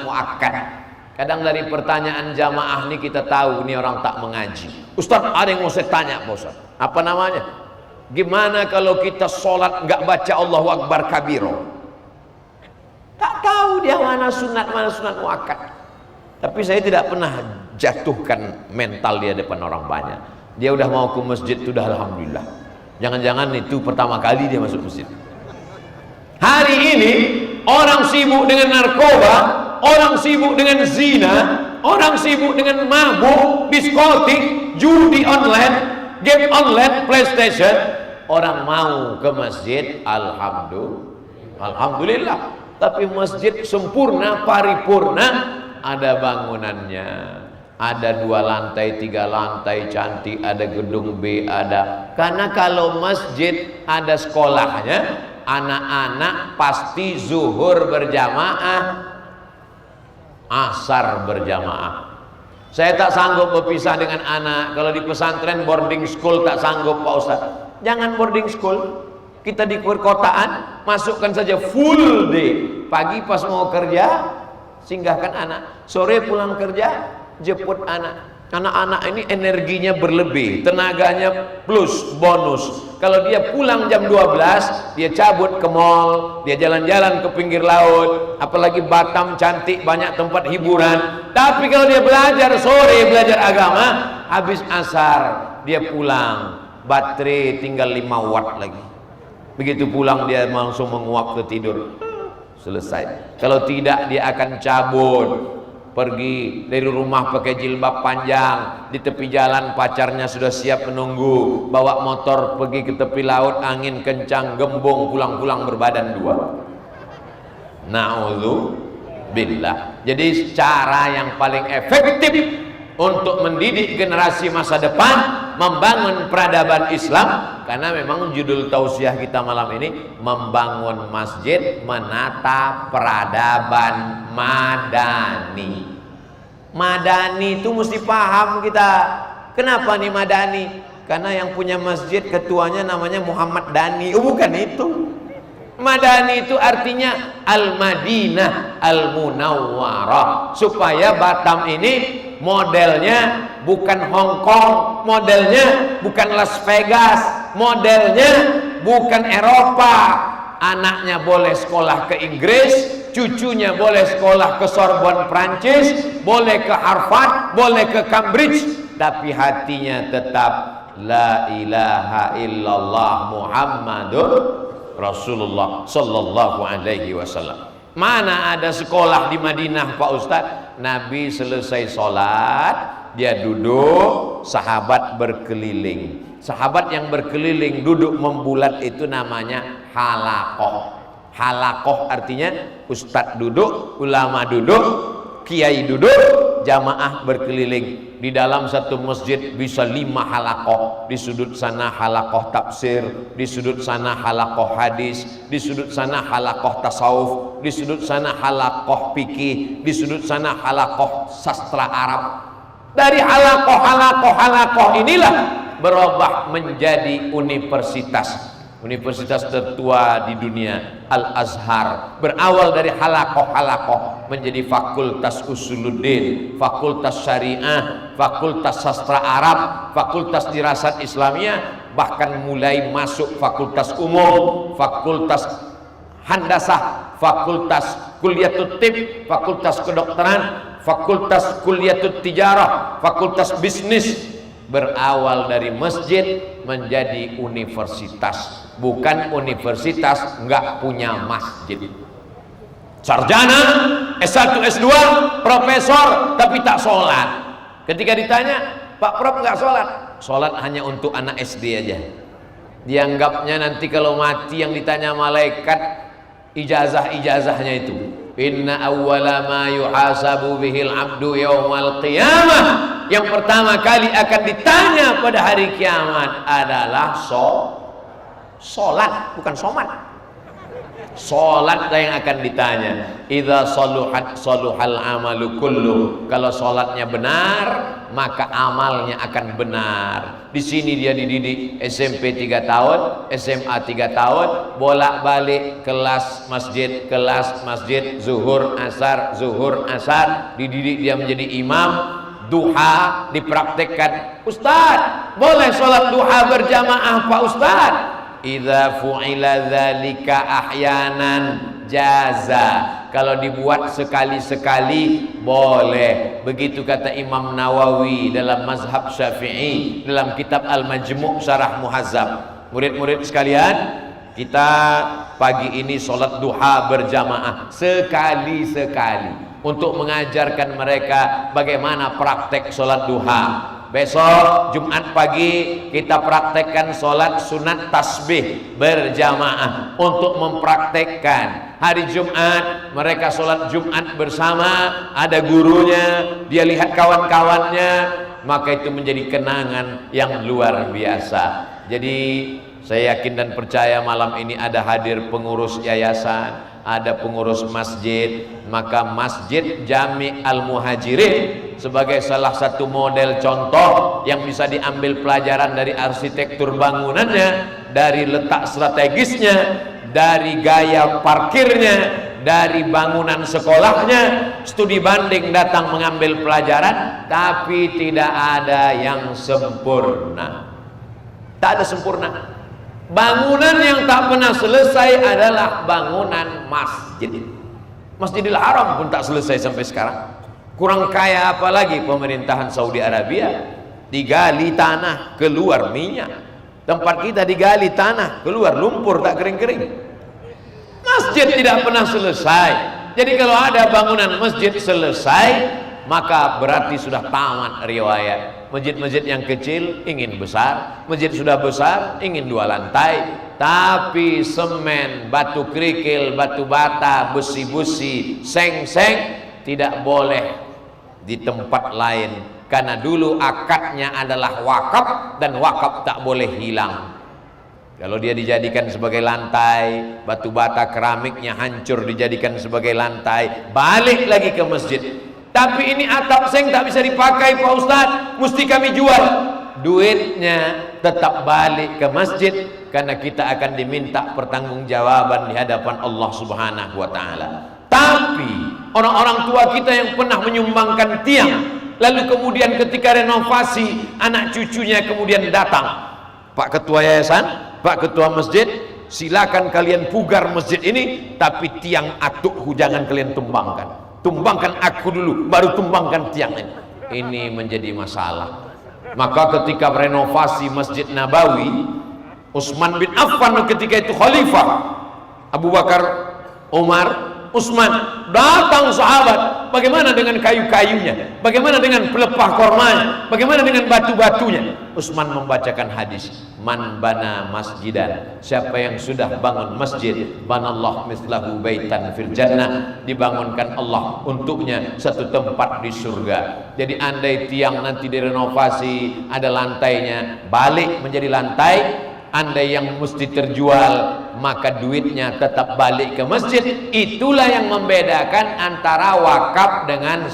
muakkad. Kadang dari pertanyaan jamaah ini kita tahu ini orang tak mengaji. Ustaz, ada yang mau saya tanya Pak Ustaz. Apa namanya? Gimana kalau kita sholat nggak baca Allahu Akbar kabiro? Tak tahu dia mana sunat muakkad. Tapi saya tidak pernah jatuhkan mental dia depan orang banyak. Dia udah mau ke masjid, sudah alhamdulillah. Jangan-jangan itu pertama kali dia masuk masjid. Hari ini orang sibuk dengan narkoba, orang sibuk dengan zina, orang sibuk dengan mabuk, diskotik, judi online, game online, PlayStation. Orang mau ke masjid, alhamdulillah. Tapi masjid sempurna, paripurna, ada bangunannya, ada 2 lantai, 3 lantai, cantik, ada gedung B, ada. Karena kalau masjid ada sekolahnya, anak-anak pasti zuhur berjamaah, asar berjamaah. Saya tak sanggup berpisah dengan anak. Kalau di pesantren boarding school tak sanggup Pak Ustaz. Jangan boarding school. Kita di perkotaan masukkan saja full day. Pagi pas mau kerja singgahkan anak, sore pulang kerja jemput anak. Anak-anak ini energinya berlebih, tenaganya plus bonus. Kalau dia pulang jam 12, dia cabut ke mall, dia jalan-jalan ke pinggir laut, apalagi Batam cantik, banyak tempat hiburan. Tapi kalau dia belajar sore, belajar agama, habis asar dia pulang, baterai tinggal 5 watt lagi. Begitu pulang dia langsung menguap ke tidur. Selesai. Kalau tidak dia akan cabut, pergi dari rumah pakai jilbab panjang, di tepi jalan pacarnya sudah siap menunggu, bawa motor pergi ke tepi laut, angin kencang, gembung, pulang-pulang berbadan 2. Na'udzubillah. Jadi cara yang paling efektif untuk mendidik generasi masa depan, membangun peradaban Islam, karena memang judul tausiah kita malam ini membangun masjid, menata peradaban madani. Madani itu mesti paham kita. Kenapa nih madani? Karena yang punya masjid ketuanya namanya Muhammad Dani. Bukan itu. Madani itu artinya Al-Madinah Al-Munawwarah, supaya Batam ini modelnya bukan Hong Kong, modelnya bukan Las Vegas, modelnya bukan Eropa. Anaknya boleh sekolah ke Inggris, cucunya boleh sekolah ke Sorbonne Prancis, boleh ke Harvard, boleh ke Cambridge, tapi hatinya tetap la ilaha illallah Muhammadur Rasulullah sallallahu alaihi wasallam. Mana ada sekolah di Madinah Pak Ustadz? Nabi selesai sholat, dia duduk, sahabat berkeliling. Sahabat yang berkeliling duduk membulat itu namanya halakoh. Halakoh artinya Ustadz duduk, ulama duduk, kiai duduk, jamaah berkeliling. Di dalam satu masjid bisa 5 halaqah, di sudut sana halaqah tafsir, di sudut sana halaqah hadis, di sudut sana halaqah tasawuf, di sudut sana halaqah fikih, di sudut sana halaqah sastra Arab. Dari halaqah inilah berubah menjadi universitas. Universitas tertua di dunia, Al-Azhar, berawal dari halaqah menjadi fakultas usuluddin, fakultas syariah, fakultas sastra Arab, fakultas dirasat Islamiyah, bahkan mulai masuk fakultas umum, fakultas handasah, fakultas kuliatut tib, fakultas kedokteran, fakultas kuliatut tijarah, fakultas bisnis. Berawal dari masjid menjadi universitas. Bukan universitas nggak punya masjid. Sarjana, S1, S2, profesor, tapi tak sholat. Ketika ditanya, Pak Prof nggak sholat? Sholat hanya untuk anak SD aja. Dianggapnya nanti kalau mati yang ditanya malaikat ijazahnya itu. Inna awwala ma yuhasabu bihil abdu yawmal qiyamah. Yang pertama kali akan ditanya pada hari kiamat adalah sholat, bukan somat. Sholat yang akan ditanya. Idza saluhat saluhal amalu kullu. Kalau sholatnya benar, maka amalnya akan benar. Di sini dia dididik SMP 3 tahun, SMA 3 tahun, bolak-balik kelas masjid, zuhur asar, dididik dia menjadi imam. Duha dipraktekkan. Ustaz, boleh sholat duha berjamaah Pak Ustaz? Idza fu'ila dzalika ahyanan jaza. Kalau dibuat sekali-sekali boleh. Begitu kata Imam Nawawi dalam mazhab Syafi'i dalam kitab Al-Majmu' Syarah Muhazzab. Murid-murid sekalian, kita pagi ini sholat duha berjamaah sekali-sekali untuk mengajarkan mereka bagaimana praktek sholat duha. Besok Jumat pagi kita praktekkan sholat sunat tasbih berjamaah untuk mempraktekkan. Hari Jumat mereka sholat Jumat bersama, ada gurunya, dia lihat kawan-kawannya, maka itu menjadi kenangan yang luar biasa. Jadi saya yakin dan percaya malam ini ada hadir pengurus yayasan, ada pengurus masjid, maka Masjid Jami Al-Muhajirin sebagai salah satu model contoh yang bisa diambil pelajaran dari arsitektur bangunannya, dari letak strategisnya, dari gaya parkirnya, dari bangunan sekolahnya, studi banding datang mengambil pelajaran, tapi tidak ada yang sempurna. Tak ada sempurna. Bangunan yang tak pernah selesai adalah bangunan masjid. Masjidil Haram pun tak selesai sampai sekarang. Kurang kaya apalagi pemerintahan Saudi Arabia. Digali tanah, keluar minyak. Tempat kita digali tanah, keluar lumpur tak kering-kering. Masjid tidak pernah selesai. Jadi kalau ada bangunan masjid selesai, maka berarti sudah tamat riwayat. Masjid-masjid yang kecil ingin besar, masjid sudah besar ingin 2 lantai, tapi semen, batu kerikil, batu bata, besi-besi, seng-seng tidak boleh di tempat lain, karena dulu akadnya adalah wakaf dan wakaf tak boleh hilang. Kalau dia dijadikan sebagai lantai, batu bata keramiknya hancur dijadikan sebagai lantai, balik lagi ke masjid. Tapi ini atap seng tak bisa dipakai Pak Ustadz, mesti kami jual. Duitnya tetap balik ke masjid, karena kita akan diminta pertanggungjawaban di hadapan Allah Subhanahu wa Ta'ala. Tapi orang-orang tua kita yang pernah menyumbangkan tiang, lalu kemudian ketika renovasi, anak cucunya kemudian datang, Pak Ketua Yayasan, Pak Ketua Masjid, silakan kalian pugar masjid ini, tapi tiang atuk jangan kalian tumbangkan. Tumbangkan aku dulu, baru tumbangkan tiang ini. Ini menjadi masalah. Maka ketika renovasi Masjid Nabawi, Utsman bin Affan ketika itu khalifah, Abu Bakar, Umar, Utsman, datang sahabat, bagaimana dengan kayu-kayunya, bagaimana dengan pelepah kormanya, bagaimana dengan batu-batunya. Utsman membacakan hadis, man bana masjidan, siapa yang sudah bangun masjid, banallah mislahu baitan fil jannah, dibangunkan Allah untuknya satu tempat di surga. Jadi andai tiang nanti direnovasi, ada lantainya, balik menjadi lantai. Andai yang mesti terjual, maka duitnya tetap balik ke masjid. Itulah yang membedakan antara wakaf dengan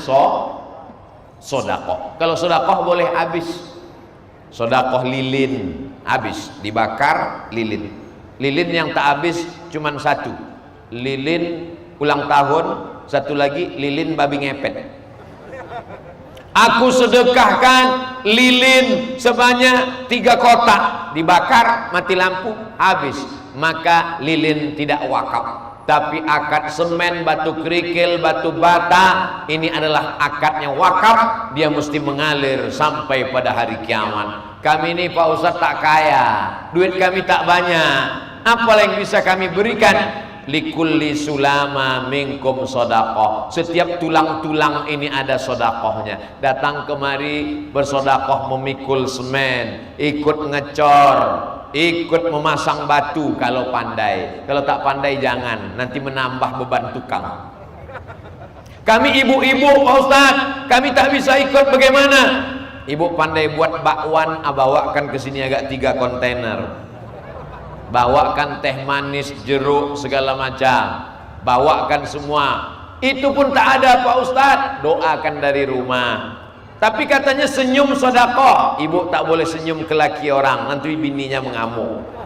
sodakoh. Kalau sodakoh boleh habis, sodakoh lilin habis, dibakar lilin. Lilin yang tak habis cuman satu, lilin ulang tahun, satu lagi lilin babi ngepet. Aku sedekahkan lilin sebanyak 3 kotak, dibakar, mati lampu, habis. Maka lilin tidak wakaf. Tapi akad semen, batu kerikil, batu bata, ini adalah akadnya wakaf. Dia mesti mengalir sampai pada hari kiamat. Kami ini Pak Ustadz tak kaya, duit kami tak banyak, apa yang bisa kami berikan? Likulli sulama minkum sodakoh. Setiap tulang-tulang ini ada sodakohnya. Datang kemari bersodakoh memikul semen, ikut ngecor, ikut memasang batu kalau pandai. Kalau tak pandai jangan, nanti menambah beban tukang. Kami ibu-ibu Pak Ustadz, kami tak bisa ikut, bagaimana? Ibu pandai buat bakwan, bawakan ke sini agak 3 kontainer. Bawakan teh manis, jeruk, segala macam, bawakan semua. Itu pun tak ada Pak Ustadz, doakan dari rumah. Tapi katanya senyum sedekah. Ibu tak boleh senyum ke laki orang, nanti bininya mengamuk.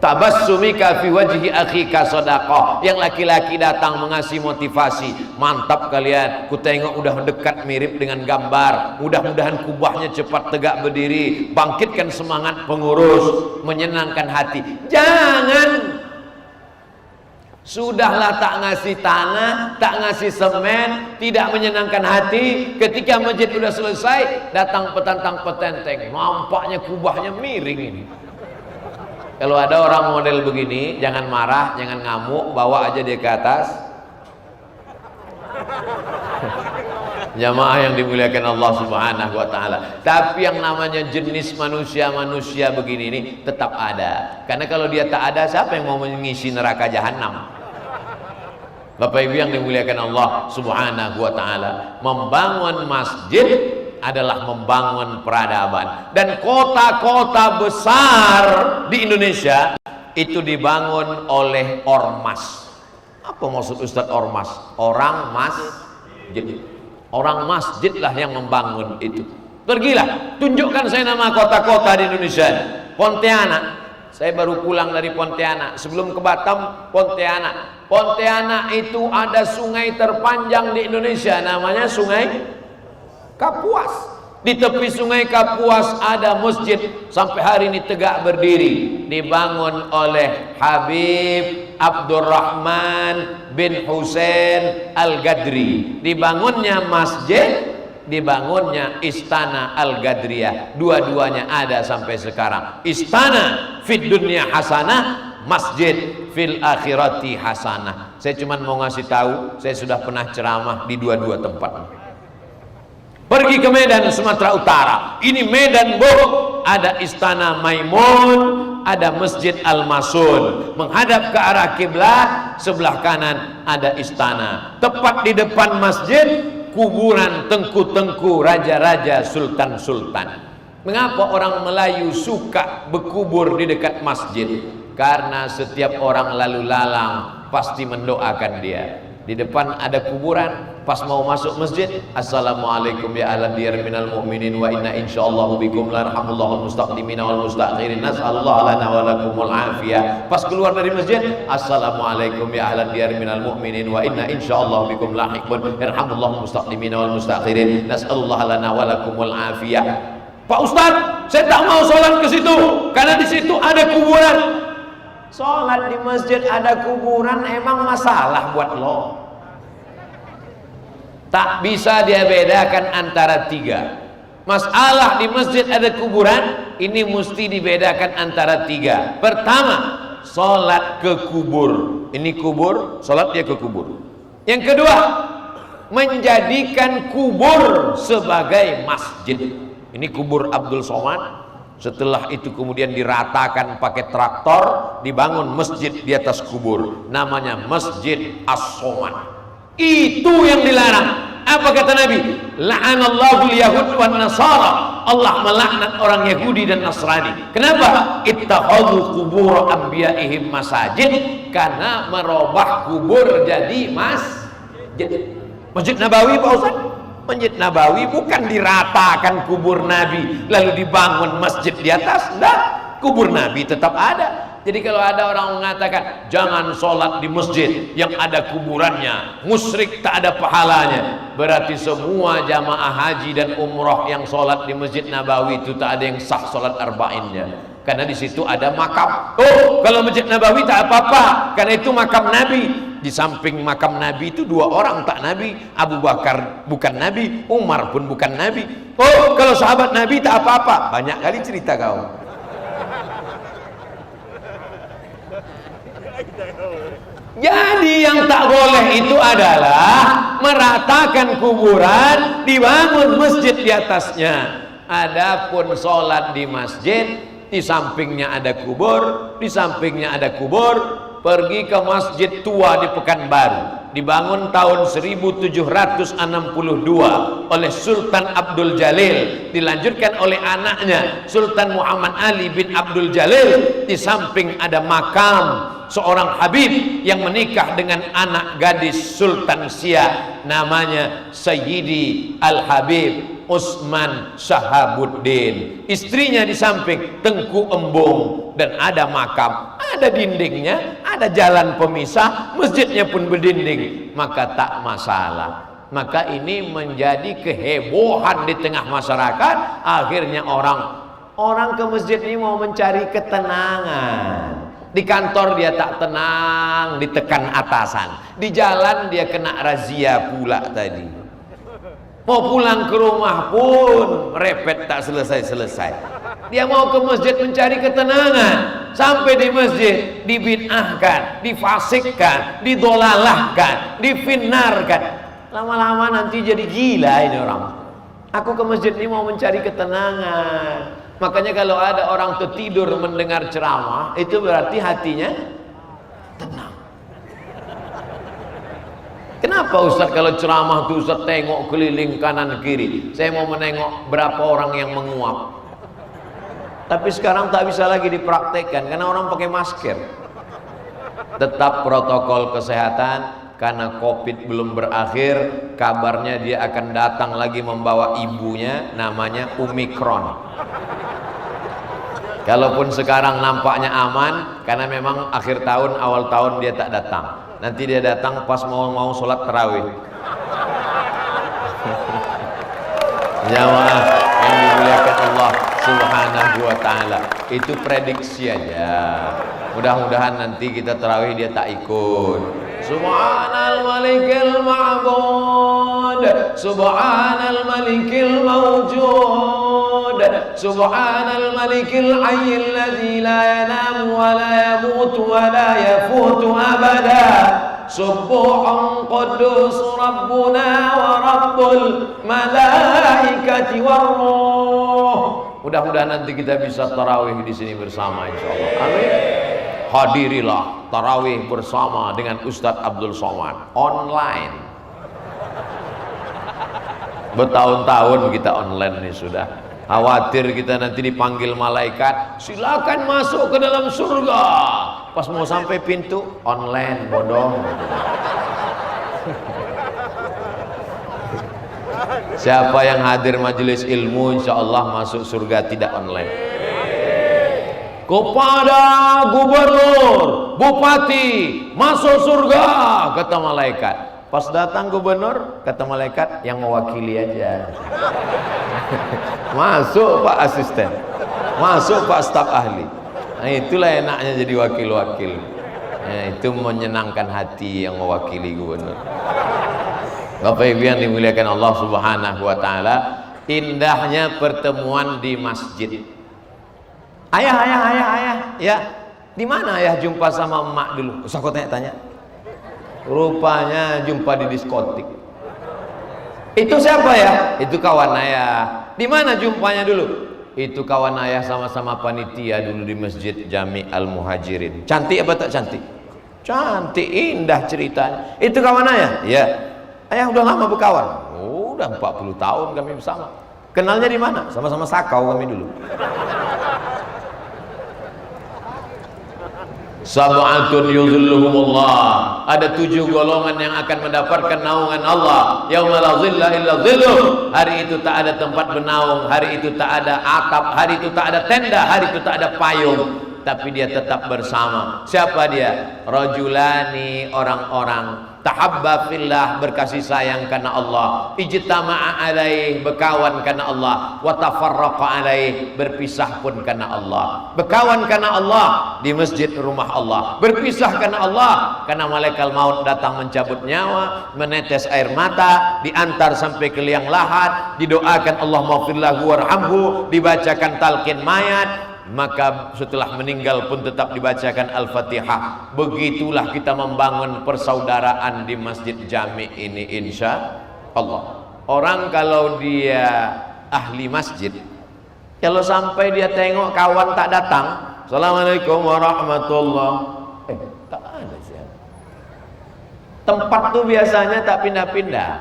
Tabassumika fi wajhi akhika sedekah. Yang laki-laki datang mengasih motivasi, mantap kalian, ku tengok udah mendekat mirip dengan gambar, mudah-mudahan kubahnya cepat tegak berdiri, bangkitkan semangat pengurus, menyenangkan hati. Jangan, sudahlah tak ngasih tanah, tak ngasih semen, tidak menyenangkan hati. Ketika masjid sudah selesai, datang petantang petenteng, nampaknya kubahnya miring ini. Kalau ada orang model begini, jangan marah, jangan ngamuk, bawa aja dia ke atas. Jamaah yang dimuliakan Allah Subhanahu wa taala. Tapi yang namanya jenis manusia-manusia begini ini tetap ada. Karena kalau dia tak ada, siapa yang mau mengisi neraka jahanam? Bapak Ibu yang dimuliakan Allah Subhanahu wa taala, membangun masjid adalah membangun peradaban. Dan kota-kota besar di Indonesia itu dibangun oleh ormas. Apa maksud Ustadz ormas? Orang masjid. Orang masjid lah yang membangun itu. Pergilah, tunjukkan saya nama kota-kota di Indonesia. Pontianak, saya baru pulang dari Pontianak. Sebelum ke Batam, Pontianak. Pontianak itu ada sungai terpanjang di Indonesia, namanya Sungai Kapuas. Di tepi sungai Kapuas ada masjid, sampai hari ini tegak berdiri, dibangun oleh Habib Abdurrahman bin Husain Al-Gadri. Dibangunnya masjid, dibangunnya istana Al-Gadriyah. Dua-duanya ada sampai sekarang. Istana fid dunya hasanah, masjid fil akhirati hasanah. Saya cuma mau ngasih tahu, saya sudah pernah ceramah di dua-dua tempat. Pergi ke Medan, Sumatera Utara. Ini Medan Boh, ada istana Maimun, ada Masjid Al-Masun. Menghadap ke arah kiblat, sebelah kanan ada istana. Tepat di depan masjid, kuburan tengku-tengku, raja-raja, sultan-sultan. Mengapa orang Melayu suka berkubur di dekat masjid? Karena setiap orang lalu lalang pasti mendoakan dia. Di depan ada kuburan, pas mau masuk masjid, assalamualaikum ya ahlan diyar minal mu'minin wa inna insyaallahu bikum larhamullahu mustaqdimina wal mustakhirin, nas'alullah lana wa lakumul afiyah. Pas keluar dari masjid, assalamualaikum ya ahlan diyar minal mu'minin wa inna insyaallahu bikum lahiqun, irhamullahu mustaqdimina wal mustakhirin, nas'alullah lana wa lakumul afiyah. Pak Ustadz, saya tak mau sholat ke situ karena di situ ada kuburan. Sholat di masjid ada kuburan emang masalah buat lo? Tak bisa dia bedakan antara 3. Masalah di masjid ada kuburan, ini mesti dibedakan antara 3. Pertama, sholat ke kubur. Ini kubur, sholat dia ke kubur. Yang kedua, menjadikan kubur sebagai masjid. Ini kubur Abdul Somad. Setelah itu kemudian diratakan pakai traktor, dibangun masjid di atas kubur, namanya Masjid As-Somad. Itu yang dilarang. Apa kata Nabi? La'anallahu al-yahud wan nasara. Allah melaknat orang Yahudi dan Nasrani. Kenapa? Ittakhadhu qubur anbiya'ihim masajid, karena merubah kubur jadi masjid. Masjid Nabawi Pak Ustaz? Masjid Nabawi bukan diratakan kubur Nabi lalu dibangun masjid di atas. Enggak, kubur Nabi tetap ada. Jadi kalau ada orang mengatakan jangan sholat di masjid yang ada kuburannya, musyrik, tak ada pahalanya, berarti semua jamaah haji dan umroh yang sholat di Masjid Nabawi itu tak ada yang sah sholat arba'innya, karena di situ ada makam. Oh, kalau Masjid Nabawi tak apa-apa, karena itu makam Nabi. Di samping makam Nabi itu dua orang tak Nabi, Abu Bakar bukan Nabi, Umar pun bukan Nabi. Oh, kalau sahabat Nabi tak apa-apa. Banyak kali cerita kau. Jadi yang tak boleh itu adalah meratakan kuburan, dibangun masjid di atasnya. Adapun sholat di masjid, di sampingnya ada kubur, di sampingnya ada kubur. Pergi ke masjid tua di Pekanbaru, dibangun tahun 1762 oleh Sultan Abdul Jalil, dilanjutkan oleh anaknya Sultan Muhammad Ali bin Abdul Jalil. Di samping ada makam seorang Habib yang menikah dengan anak gadis Sultan Siak, namanya Sayyidi Al-Habib Utsman Shahabuddin. Istrinya di samping Tengku Embung, dan ada makam, ada dindingnya, ada jalan pemisah, masjidnya pun berdinding, maka tak masalah. Maka ini menjadi kehebohan di tengah masyarakat. Akhirnya orang ke masjid ini mau mencari ketenangan. Di kantor dia tak tenang, ditekan atasan. Di jalan dia kena razia pula tadi. Mau pulang ke rumah pun repet tak selesai-selesai. Dia mau ke masjid mencari ketenangan. Sampai di masjid dibid'ahkan, difasikkan, didolalahkan, difinarkan. Lama-lama nanti jadi gila ini orang. Aku ke masjid ini mau mencari ketenangan. Makanya kalau ada orang tertidur mendengar ceramah, itu berarti hatinya tenang. Kenapa Ustaz kalau ceramah itu Ustaz tengok keliling kanan kiri? Saya mau menengok berapa orang yang menguap. Tapi sekarang tak bisa lagi dipraktekkan karena orang pakai masker. Tetap protokol kesehatan, karena Covid belum berakhir. Kabarnya dia akan datang lagi membawa ibunya, namanya Omikron. Kalaupun sekarang nampaknya aman, karena memang akhir tahun awal tahun dia tak datang. Nanti dia datang pas mau sholat tarawih. Jamaah yang dimuliakan Allah Subhanahu wa ta'ala, itu prediksi aja. Mudah-mudahan nanti kita tarawih dia tak ikut. Subhanal malikil ma'bud, subhanal malikil mawjud, subhanal malikil hayyil ladzi la yanamu wa la yamutu wa la yafutu abada. Subuhun qudus rabbuna wa rabbul malaikati warruh. Mudah-mudahan nanti kita bisa tarawih di sini bersama insyaallah. Amin. Hadirilah tarawih bersama dengan Ustadz Abdul Somad online. Bertahun-tahun kita online nih sudah. Khawatir kita nanti dipanggil malaikat, silakan masuk ke dalam surga. Pas mau sampai pintu online, bodoh. Siapa yang hadir majelis ilmu insyaallah masuk surga tidak online. Kepada gubernur, bupati masuk surga kata malaikat. Pas datang gubernur kata malaikat yang mewakili aja. Masuk Pak asisten, masuk Pak staf ahli. Nah, itulah enaknya jadi wakil-wakil. Nah, itu menyenangkan hati yang mewakili gubernur. Bapak Ibu yang dimuliakan Allah Subhanahu wa ta'ala, indahnya pertemuan di masjid. Ayah, ya, Di mana ayah jumpa sama emak dulu? Usah kau tanya-tanya. Rupanya jumpa di diskotik. Itu siapa ya? Itu kawan ayah. Di mana jumpanya dulu? Itu kawan ayah sama-sama panitia dulu di Masjid Jami Al-Muhajirin. Cantik apa tak cantik? Cantik, indah ceritanya. Itu kawan ayah? Ya. Ayah udah lama berkawan. Oh, udah 40 tahun kami bersama. Kenalnya di mana? Sama-sama sakau kami dulu. Sab'atun yuzilluhumullah. Ada 7 golongan yang akan mendapatkan naungan Allah. Yauma la zilla illa zilluh. Hari itu tak ada tempat bernaung, hari itu tak ada atap, hari itu tak ada tenda, hari itu tak ada payung, tapi dia tetap bersama. Siapa dia? Rajulani, orang-orang tahabba fillah, berkasih sayang karena Allah, ijtama'a alaih, berkawan karena Allah, wa tafarraqa alaih, berpisah pun karena Allah. Berkawan karena Allah di masjid rumah Allah, berpisah karena Allah karena malaikat maut datang mencabut nyawa, menetes air mata, diantar sampai ke liang lahat, didoakan Allah maghfirlahu warhamhu, dibacakan talqin mayat, maka setelah meninggal pun tetap dibacakan Al-Fatihah. Begitulah kita membangun persaudaraan di Masjid Jami ini, insya Allah. Orang kalau dia ahli masjid, kalau sampai dia tengok kawan tak datang, Assalamualaikum warahmatullahi, tak ada sih. Tempat tuh biasanya tak pindah-pindah.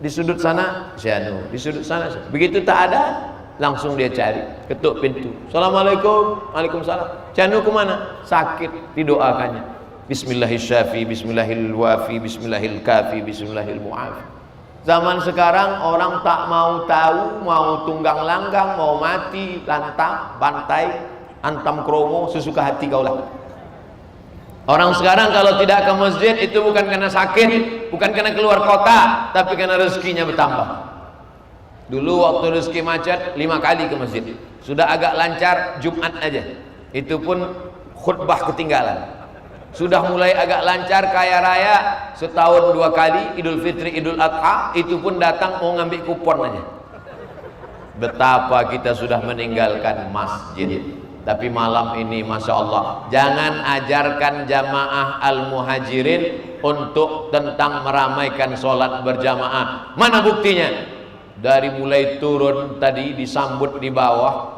Di sudut sana sianu, di sudut sana. Begitu tak ada, langsung dia cari, ketuk pintu. Assalamualaikum, waalaikumsalam. Canu kemana? Sakit, didoakannya. Bismillahirrahmanirrahim, Bismillahirwafi, Bismillahirkafi, Bismillahirmu'afi. Zaman sekarang orang tak mau tahu, mau tunggang langgang, mau mati, lantang, bantai, antam kromo, sesuka hati kaulah. Orang sekarang kalau tidak ke masjid itu bukan karena sakit, bukan karena keluar kota, tapi karena rezekinya bertambah. Dulu waktu rezeki macet 5 kali ke masjid. Sudah agak lancar Jumat aja, itu pun khutbah ketinggalan. Sudah mulai agak lancar kaya raya, setahun 2 kali Idul Fitri, Idul Adha, itu pun datang mau ngambil kupon aja. Betapa kita sudah meninggalkan masjid. Tapi malam ini Masya Allah, jangan ajarkan jamaah Al-Muhajirin untuk tentang meramaikan sholat berjamaah. Mana buktinya? Dari mulai turun tadi disambut di bawah,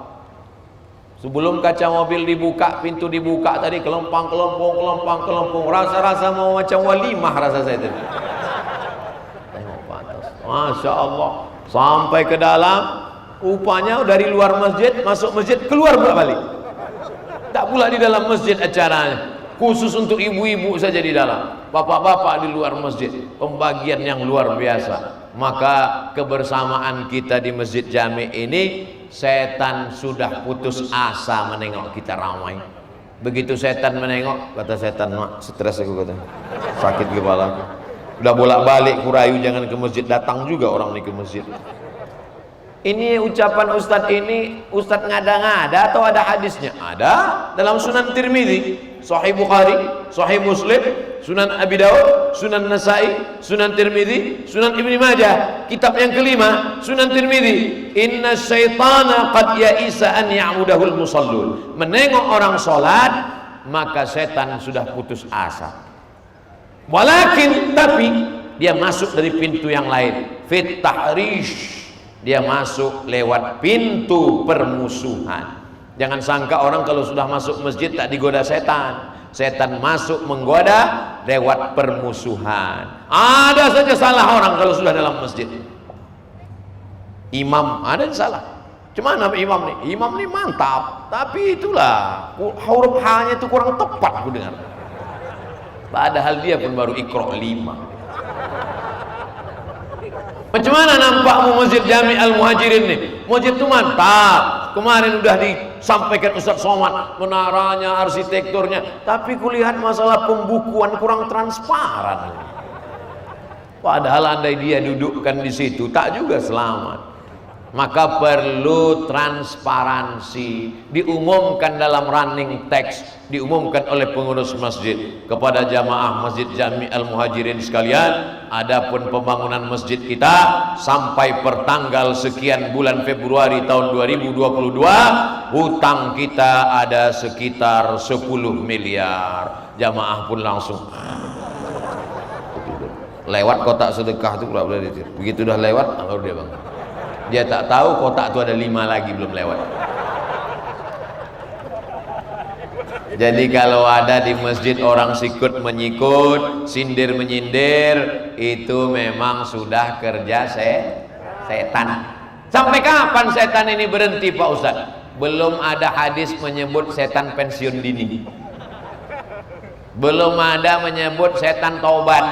sebelum kaca mobil dibuka, pintu dibuka tadi, kelempang, rasa-rasa mau macam walimah rasa saya tadi. Tengok panas, Masya Allah, sampai ke dalam, rupanya dari luar masjid, masuk masjid, keluar balik. Tak pula di dalam masjid acaranya, khusus untuk ibu-ibu saja di dalam, bapak-bapak di luar masjid, pembagian yang luar biasa. Maka kebersamaan kita di Masjid Jami ini, setan sudah putus asa menengok kita ramai. Begitu setan menengok, kata setan, mak stres aku, kata, sakit kepala aku, udah bolak-balik kurayu jangan ke masjid, datang juga orang ini ke masjid. Ini ucapan Ustadz ini, Ustadz ngada-ngada atau ada hadisnya? Ada dalam Sunan Tirmidzi, Sahih Bukhari, Sahih Muslim, Sunan Abi Daud, Sunan Nasai, Sunan Tirmidzi, Sunan Ibnu Majah. Kitab yang kelima, Sunan Tirmidzi, inna syaitana qad ya'isa an ya'mudahul musallun. Menengok orang sholat, maka setan sudah putus asa. Walakin, tapi dia masuk dari pintu yang lain, fit tahrish, dia masuk lewat pintu permusuhan. Jangan sangka orang kalau sudah masuk masjid tak digoda setan. Setan masuk menggoda lewat permusuhan. Ada saja salah orang kalau sudah dalam masjid. Imam ada yang salah. Cuman imam nih? Imam nih mantap, tapi itulah huruf H-nya itu kurang tepat aku dengar. Padahal dia pun baru Iqra 5. Macam mana nampakmu Masjid Jami Al-Muhajirin nih? Masjid itu mantap. Kemarin udah disampaikan Ustaz Somad, menaranya, arsitekturnya. Tapi kulihat masalah pembukuan kurang transparan. Padahal andai dia dudukkan di situ, tak juga selamat. Maka perlu transparansi, diumumkan dalam running text, diumumkan oleh pengurus masjid kepada jamaah Masjid Jami Al-Muhajirin sekalian. Adapun pembangunan masjid kita sampai pertanggal sekian bulan Februari tahun 2022, hutang kita ada sekitar 10 miliar. Jamaah pun langsung lewat kotak sedekah itu pula begitu udah lewat baru dia bangun. Dia tak tahu kotak itu ada 5 lagi belum lewat. Jadi kalau ada di masjid orang sikut menyikut, sindir menyindir, itu memang sudah kerja setan. Sampai kapan setan ini berhenti Pak Ustadz? Belum ada hadis menyebut setan pensiun dini, belum ada menyebut setan taubat.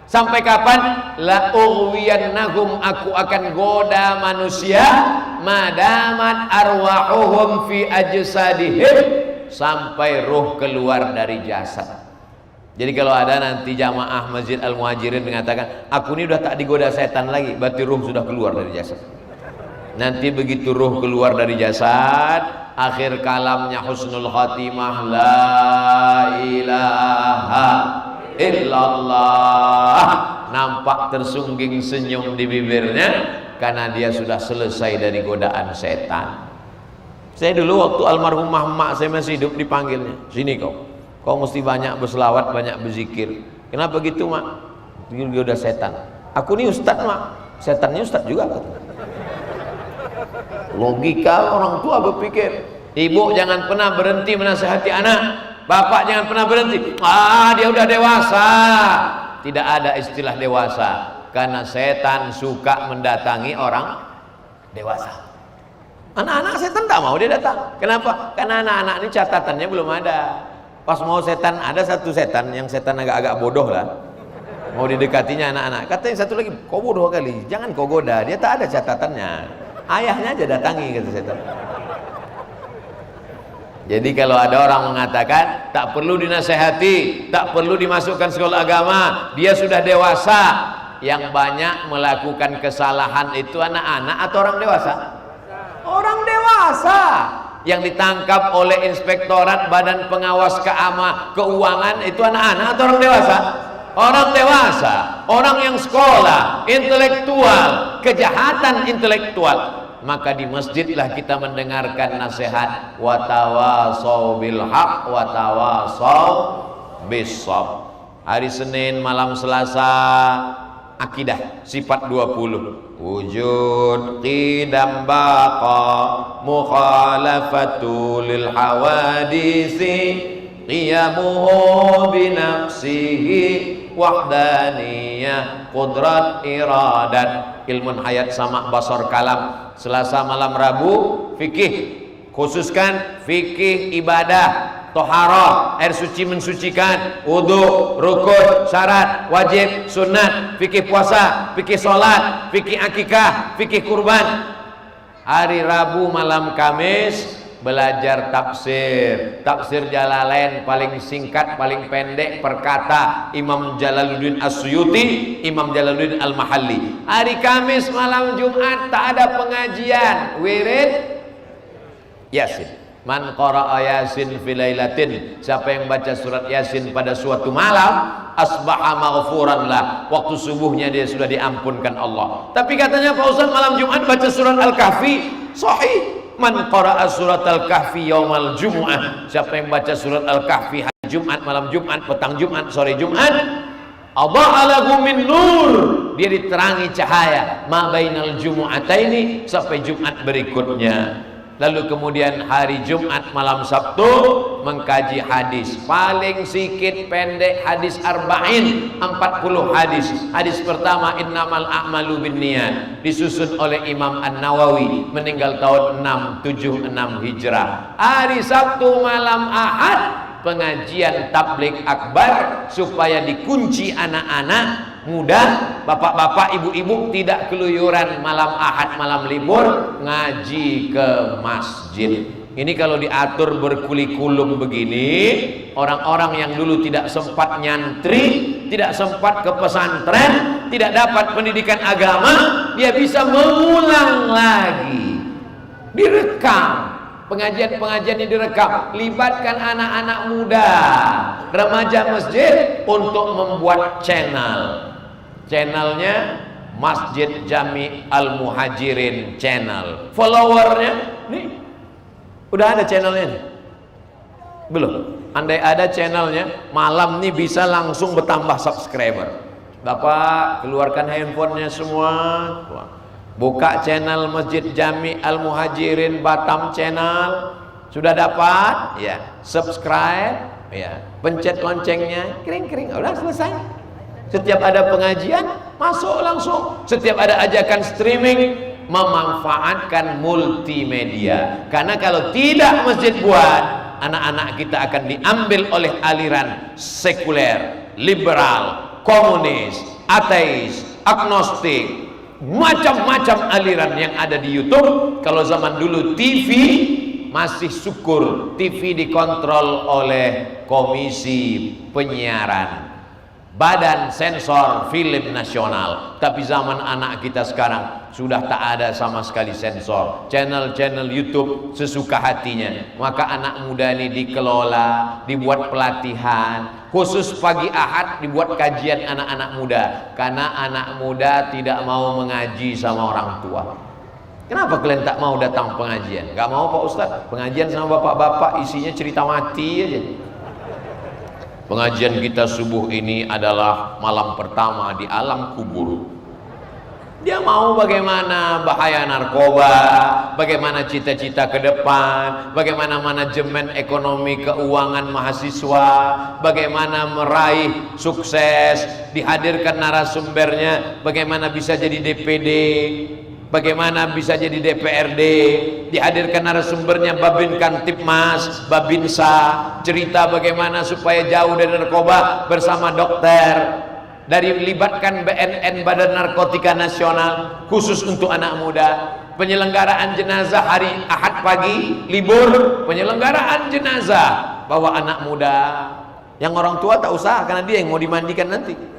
Sampai kapan? La ughwiyannahum, aku akan goda manusia madamat arwahuhum fi ajsadihim, sampai ruh keluar dari jasad. Jadi kalau ada nanti jamaah Masjid Al-Muhajirin mengatakan, aku ini udah tak digoda setan lagi, berarti ruh sudah keluar dari jasad. Nanti begitu ruh keluar dari jasad, akhir kalamnya husnul khatimah, la ilaha illallah, nampak tersungging senyum di bibirnya karena dia sudah selesai dari godaan setan. Saya dulu waktu almarhumah emak saya masih hidup dipanggilnya, sini kau mesti banyak berselawat, banyak berzikir. Kenapa gitu mak? Dia udah setan. Aku ini ustad mak, setannya ustad juga. Logika orang tua berpikir. Ibu jangan pernah berhenti menasihati anak, bapak jangan pernah berhenti. Dia udah dewasa. Tidak ada istilah dewasa, karena setan suka mendatangi orang dewasa. Anak-anak setan tak mau dia datang. Kenapa? Karena anak-anak ini catatannya belum ada. Pas mau setan, ada satu setan yang setan agak-agak bodoh lah, mau didekatinya anak-anak. Kata yang satu lagi, kau bodoh kali, jangan kau goda, dia tak ada catatannya, ayahnya aja datangi, kata setan. Jadi kalau ada orang mengatakan tak perlu dinasehati, tak perlu dimasukkan sekolah agama, dia sudah dewasa. Yang banyak melakukan kesalahan itu anak-anak atau orang dewasa? Orang dewasa yang ditangkap oleh Inspektorat Badan Pengawas Keuangan itu anak-anak atau orang dewasa? Orang dewasa, orang yang sekolah, intelektual, kejahatan intelektual. Maka di masjidlah kita mendengarkan nasihat watawasau bil haq watawasau bis sabr. Hari Senin malam Selasa akidah sifat 20. Wujud qidam baqa mukhalafatu lil hawadisi qiyamuhu binafsihi wahdaniyah qudrat iradat. Ilmun hayat sama basar kalam. Selasa malam Rabu fikih, khususkan fikih ibadah, toharoh, air suci mensucikan, wudu, rukun, syarat, wajib, sunat, fikih puasa, fikih sholat, fikih akikah, fikih kurban. Hari Rabu malam Kamis belajar tafsir. Tafsir Jalalain paling singkat, paling pendek perkata Imam Jalaluddin As-Suyuti, Imam Jalaluddin Al-Mahalli. Hari Kamis malam Jumat tak ada pengajian, wirid Yasin. Man qara'a Yasin fi lailatin, siapa yang baca surat Yasin pada suatu malam, asbaha maghfuran lah, waktu subuhnya dia sudah diampunkan Allah. Tapi katanya Pak Ustaz malam Jumat baca surat Al-Kahfi, sahih. Man qara'a surat Al-Kahfi yaumal Jumu'ah, siapa yang baca surat Al-Kahfi hari Jumat, malam Jumat, petang Jumat, sore Jumat, adha'alahu min nur, dia diterangi cahaya ma bainal jumu'ataini, sampai Jumat berikutnya. Lalu kemudian hari Jumat malam Sabtu mengkaji hadis paling sikit pendek, hadis arba'in, 40 hadis. Hadis pertama innamal a'malu binniyat, disusun oleh Imam An-Nawawi, meninggal tahun 676 Hijrah. Hari Sabtu malam Ahad pengajian tabligh akbar supaya dikunci anak-anak muda, bapak-bapak, ibu-ibu tidak keluyuran malam Ahad, malam libur, ngaji ke masjid. Ini kalau diatur berkurikulum begini, orang-orang yang dulu tidak sempat nyantri, tidak sempat ke pesantren, tidak dapat pendidikan agama, dia bisa mengulang lagi. Direkam. Pengajian-pengajian ini direkam, libatkan anak-anak muda, remaja masjid untuk membuat channel. channelnya Masjid Jami Al Muhajirin channel. Followernya nih udah ada channelnya nih. Belum? Andai ada channelnya, malam nih bisa langsung bertambah subscriber. Bapak keluarkan handphonenya semua, buka channel Masjid Jami Al Muhajirin Batam channel. Sudah dapat? Ya, subscribe, ya, pencet loncengnya, kering-kering, udah selesai. Setiap ada pengajian, masuk langsung. Setiap ada ajakan streaming, memanfaatkan multimedia. Karena kalau tidak masjid buat, anak-anak kita akan diambil oleh aliran sekuler, liberal, komunis, ateis, agnostik, macam-macam aliran yang ada di YouTube. Kalau zaman dulu TV masih syukur, TV dikontrol oleh Komisi Penyiaran, Badan Sensor Film Nasional. Tapi zaman anak kita sekarang sudah tak ada sama sekali sensor. Channel-channel YouTube sesuka hatinya. Maka anak muda ini dikelola, dibuat pelatihan. Khusus pagi Ahad dibuat kajian anak-anak muda. Karena anak muda tidak mau mengaji sama orang tua. Kenapa kalian tak mau datang pengajian? Gak mau Pak Ustadz? Pengajian sama bapak-bapak isinya cerita mati aja. Pengajian kita subuh ini adalah malam pertama di alam kubur. Dia mau bagaimana bahaya narkoba, bagaimana cita-cita ke depan, bagaimana manajemen ekonomi keuangan mahasiswa, bagaimana meraih sukses, dihadirkan narasumbernya, bagaimana bisa jadi DPD, bagaimana bisa jadi DPRD, dihadirkan narasumbernya Babin Kantipmas, Babinsa, cerita bagaimana supaya jauh dari narkoba bersama dokter, dari melibatkan BNN Badan Narkotika Nasional khusus untuk anak muda, penyelenggaraan jenazah hari Ahad pagi libur, penyelenggaraan jenazah bawa anak muda, yang orang tua tak usah karena dia yang mau dimandikan nanti.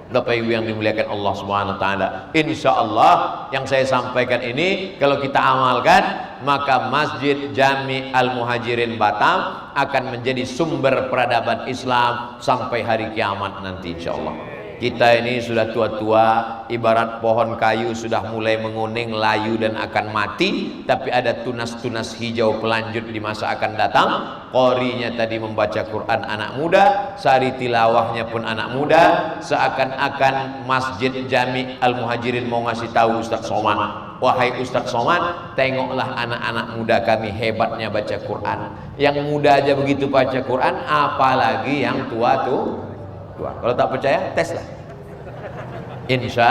Bapak Ibu yang dimuliakan Allah Subhanahu wa taala, insyaallah yang saya sampaikan ini kalau kita amalkan, maka Masjid Jami Al Muhajirin Batam akan menjadi sumber peradaban Islam sampai hari kiamat nanti insyaallah. Kita ini sudah tua-tua, ibarat pohon kayu sudah mulai menguning, layu dan akan mati, tapi ada tunas-tunas hijau pelanjut di masa akan datang. Qorinya tadi membaca Quran anak muda, sari tilawahnya pun anak muda. Seakan-akan Masjid Jami Al Muhajirin mau ngasih tahu Ustaz Somad, wahai Ustaz Somad, tengoklah anak-anak muda kami hebatnya baca Quran. Yang muda aja begitu baca Quran, apalagi yang tua tuh. Kalau tak percaya, tes lah. Insya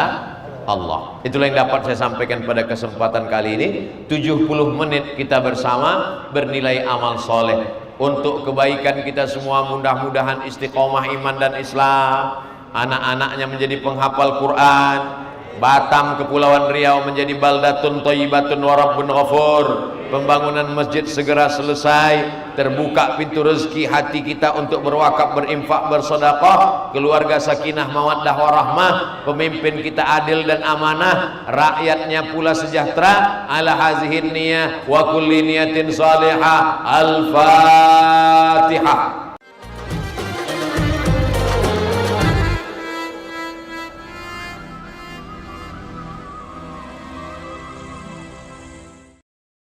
Allah. Itulah yang dapat saya sampaikan pada kesempatan kali ini. 70 menit kita bersama bernilai amal soleh untuk kebaikan kita semua. Mudah-mudahan istiqomah iman dan Islam, anak-anaknya menjadi penghafal Quran, Batam Kepulauan Riau menjadi baldatun thayyibatun wa rabbun ghafur, pembangunan masjid segera selesai, terbuka pintu rezeki hati kita untuk berwakaf, berinfak, bersedekah, keluarga sakinah mawaddah warahmah, pemimpin kita adil dan amanah, rakyatnya pula sejahtera. Ala hazihin niyah wa kulli niyatin salihah. Al-Fatihah.